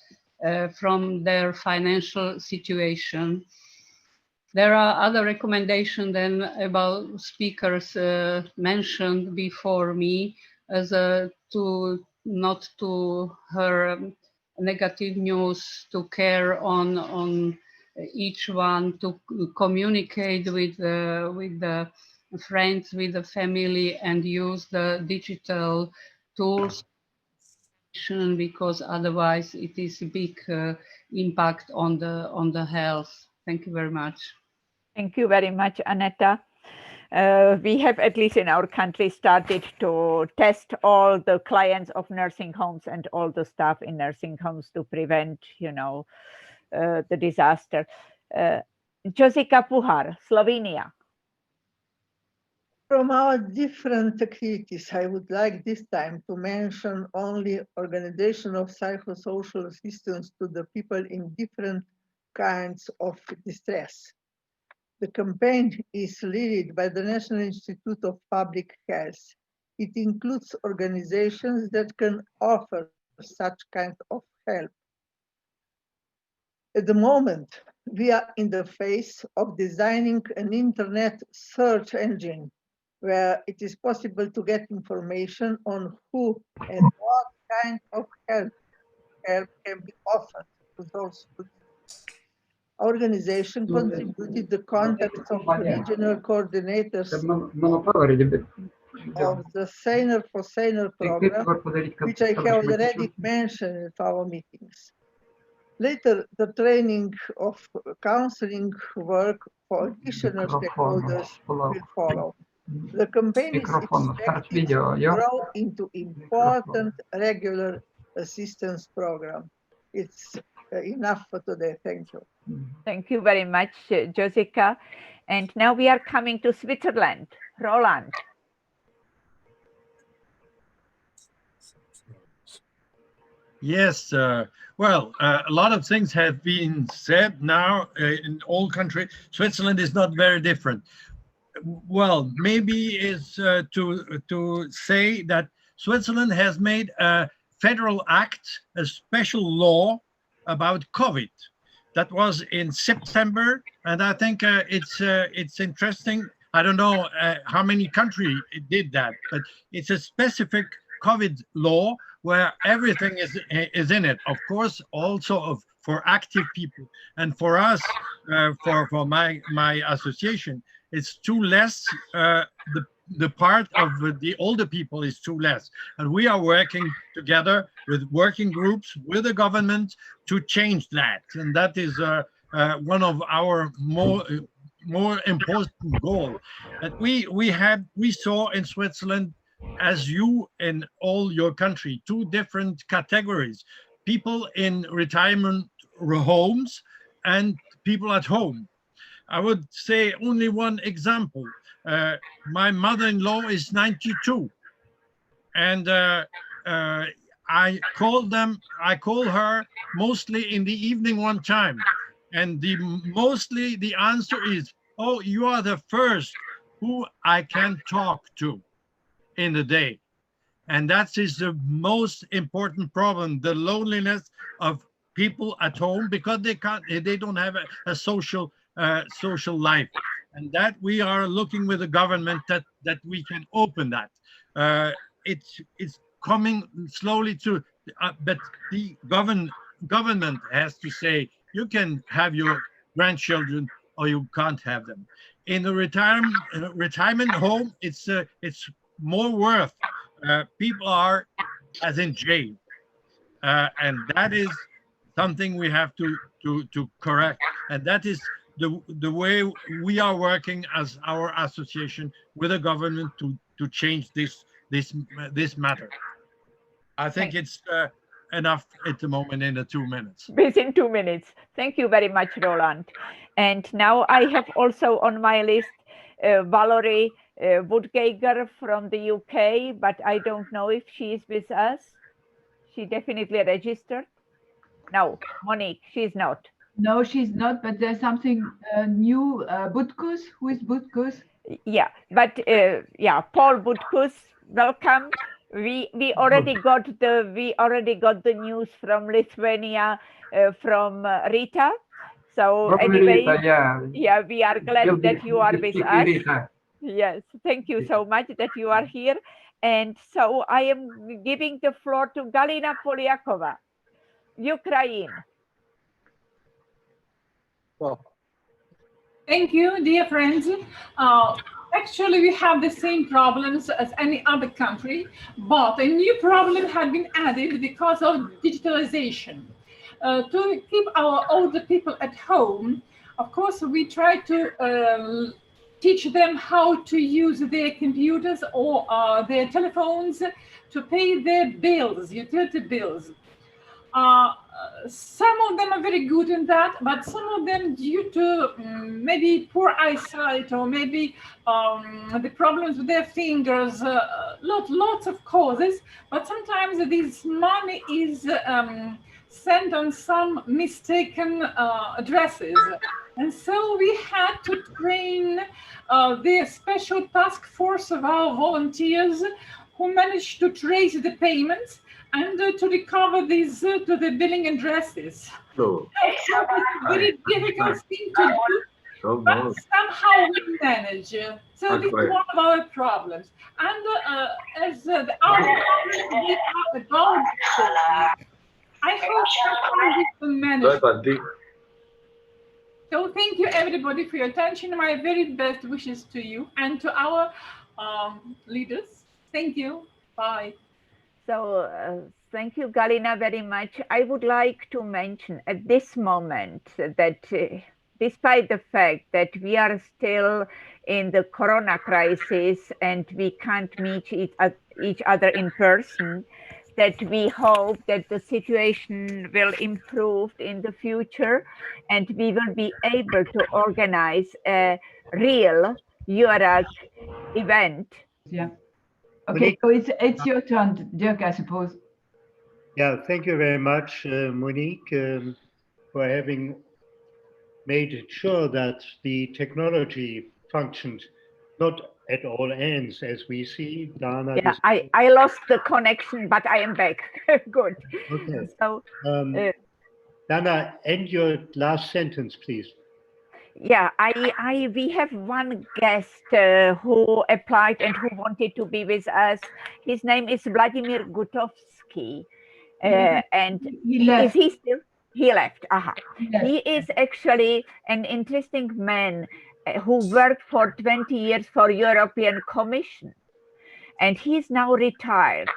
from their financial situation. There are other recommendations then about speakers mentioned before me, as to not to hear negative news, to care on each one, to communicate with the friends, with the family, and use the digital tools, because otherwise it is a big impact on the health. Thank you very much. Thank you very much, Aneta. We have, at least in our country, started to test all the clients of nursing homes and all the staff in nursing homes to prevent, the disaster. Josica Puhar, Slovenia. From our different activities, I would like this time to mention only organization of psychosocial assistance to the people in different kinds of distress. The campaign is led by the National Institute of Public Health. It includes organizations that can offer such kind of help. At the moment, we are in the phase of designing an internet search engine where it is possible to get information on who and what kind of help can be offered to those who need. Our organization contributed the contacts of regional coordinators of the Saner for Saner program, which I have already mentioned at our meetings. Later, the training of counseling work for additional stakeholders will follow. The campaign is expected to grow into important regular assistance program. It's enough for today. Thank you. Thank you very much, Josica. And now we are coming to Switzerland. Roland. Yes, well, a lot of things have been said now in all countries. Switzerland is not very different. Well, maybe is to say that Switzerland has made a federal act, a special law about COVID. That was in September, and I think it's interesting. I don't know how many countries did that, but it's a specific COVID law where everything is in it. Of course, also for active people, and for us, for my association, it's too less. The part of the older people is too less, and we are working together with working groups with the government to change that, and that is one of our more important goal. That we saw in Switzerland, as you in all your country, two different categories: people in retirement homes and people at home. I would say only one example. My mother-in-law is 92, and I call her mostly in the evening one time, and mostly the answer is, "Oh, you are the first who I can talk to in the day." And that is the most important problem, the loneliness of people at home, because they don't have a social life, and that we are looking with the government that we can open that. It's coming slowly to, but the government has to say, you can have your grandchildren or you can't have them. In the retirement home, it's more worth. People are as in jail, and that is something we have to correct, and that is the way we are working as our association with the government to change this matter. I think it's enough at the moment in the 2 minutes. Within 2 minutes. Thank you very much, Roland. And now I have also on my list Valerie Woodgager from the UK, but I don't know if she is with us. She definitely registered. No, Monique, she's not. No, she's not, but there's something new. Butkus, who is Butkus? Yeah, but yeah, Paul Butkus, welcome. We already got the news from Lithuania from Rita. So anyway, yeah, we are glad that you are with us. Yes, thank you so much that you are here. And so I am giving the floor to Galina Polyakova, Ukraine. Thank you, dear friends. Actually, we have the same problems as any other country, but a new problem has been added because of digitalization. To keep our older people at home, of course, we try to teach them how to use their computers or their telephones to pay their bills, utility bills. Some of them are very good in that, but some of them, due to maybe poor eyesight or maybe the problems with their fingers, lots of causes, but sometimes this money is sent on some mistaken addresses. And so we had to train the special task force of our volunteers who managed to trace the payments and to recover these to the billing addresses. No. It's a very difficult thing to do, but somehow we manage. So this is one of our problems. And as our problem is about, I hope somehow we will manage. So thank you everybody for your attention. My very best wishes to you and to our leaders. Thank you. Bye. So thank you, Galina, very much. I would like to mention at this moment that despite the fact that we are still in the corona crisis and we can't meet each other in person, that we hope that the situation will improve in the future and we will be able to organize a real EURAG event. Yeah. Okay, so it's your turn, Dirk, I suppose. Yeah, thank you very much, Monique, for having made it sure that the technology functioned not at all ends as we see. Dana, yeah, I lost the connection, but I am back. Good. Okay. So, Dana, end your last sentence, please. Yeah, we have one guest who applied and who wanted to be with us. His name is Vladimir Gutovsky. And is he still? He left. He is actually an interesting man who worked for 20 years for European Commission. And he's now retired.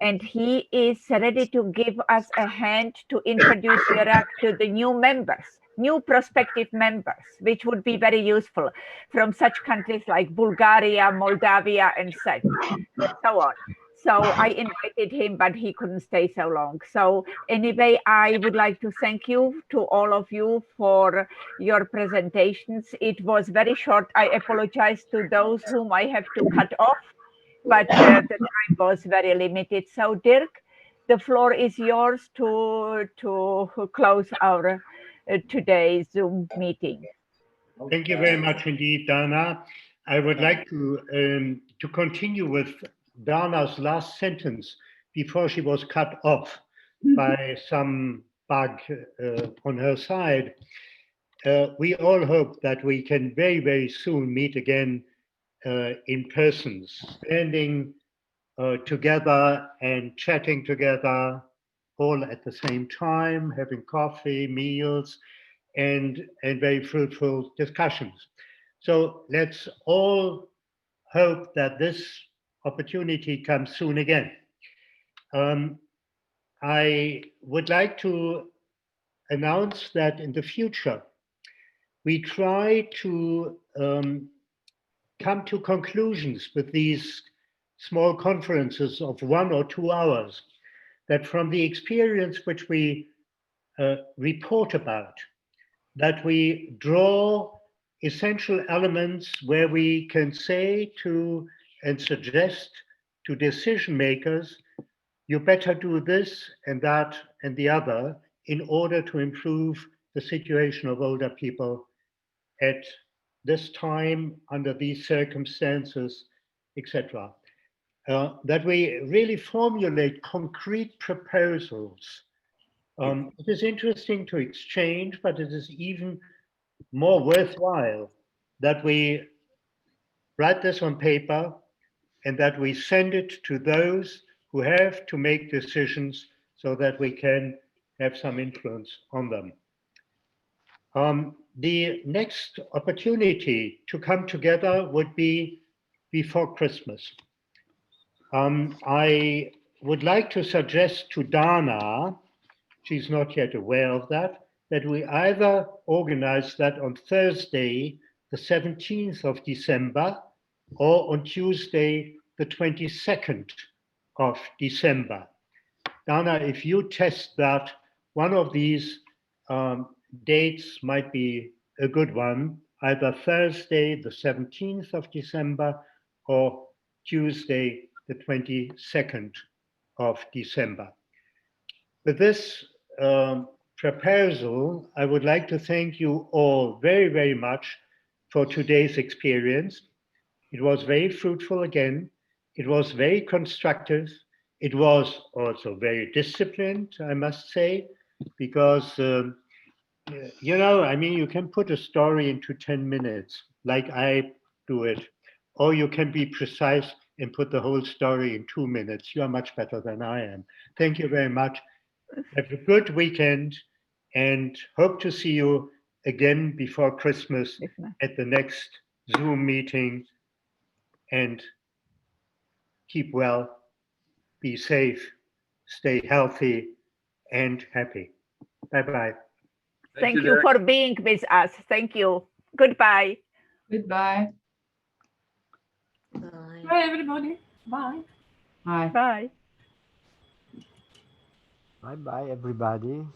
And he is ready to give us a hand to introduce EURAG to the new members, new prospective members, which would be very useful from such countries like Bulgaria, Moldavia, and so on. So I invited him, but he couldn't stay so long. So anyway, I would like to thank you to all of you for your presentations. It was very short. I apologize to those whom I have to cut off, but the time was very limited. So Dirk, the floor is yours to close our today's Zoom meeting. Thank you very much indeed, Dana. I would like to continue with Dana's last sentence before she was cut off by some bug on her side. We all hope that we can very, very soon meet again in person, standing together and chatting together all at the same time, having coffee, meals, and very fruitful discussions. So let's all hope that this opportunity comes soon again. I would like to announce that in the future, we try to come to conclusions with these small conferences of 1 or 2 hours, that from the experience which we report about, that we draw essential elements where we can say to and suggest to decision makers, you better do this and that and the other in order to improve the situation of older people at this time, under these circumstances, etc. That we really formulate concrete proposals. It is interesting to exchange, but it is even more worthwhile that we write this on paper and that we send it to those who have to make decisions so that we can have some influence on them. The next opportunity to come together would be before Christmas. I would like to suggest to Dana, she's not yet aware of that we either organize that on Thursday, the 17th of December, or on Tuesday, the 22nd of December. Dana, if you test that, one of these dates might be a good one, either Thursday, the 17th of December, or Tuesday, the 22nd of December. With this proposal, I would like to thank you all very, very much for today's experience. It was very fruitful again. It was very constructive. It was also very disciplined, I must say, because, you know, I mean, you can put a story into 10 minutes, like I do it, or you can be precise and put the whole story in 2 minutes. You are much better than I am. Thank you very much. Have a good weekend and hope to see you again before Christmas at the next Zoom meeting. And keep well, be safe, stay healthy and happy. Bye-bye. Thank you for being with us. Thank you. Goodbye. Goodbye. Bye, everybody. Bye. Bye. Bye. Bye bye, everybody.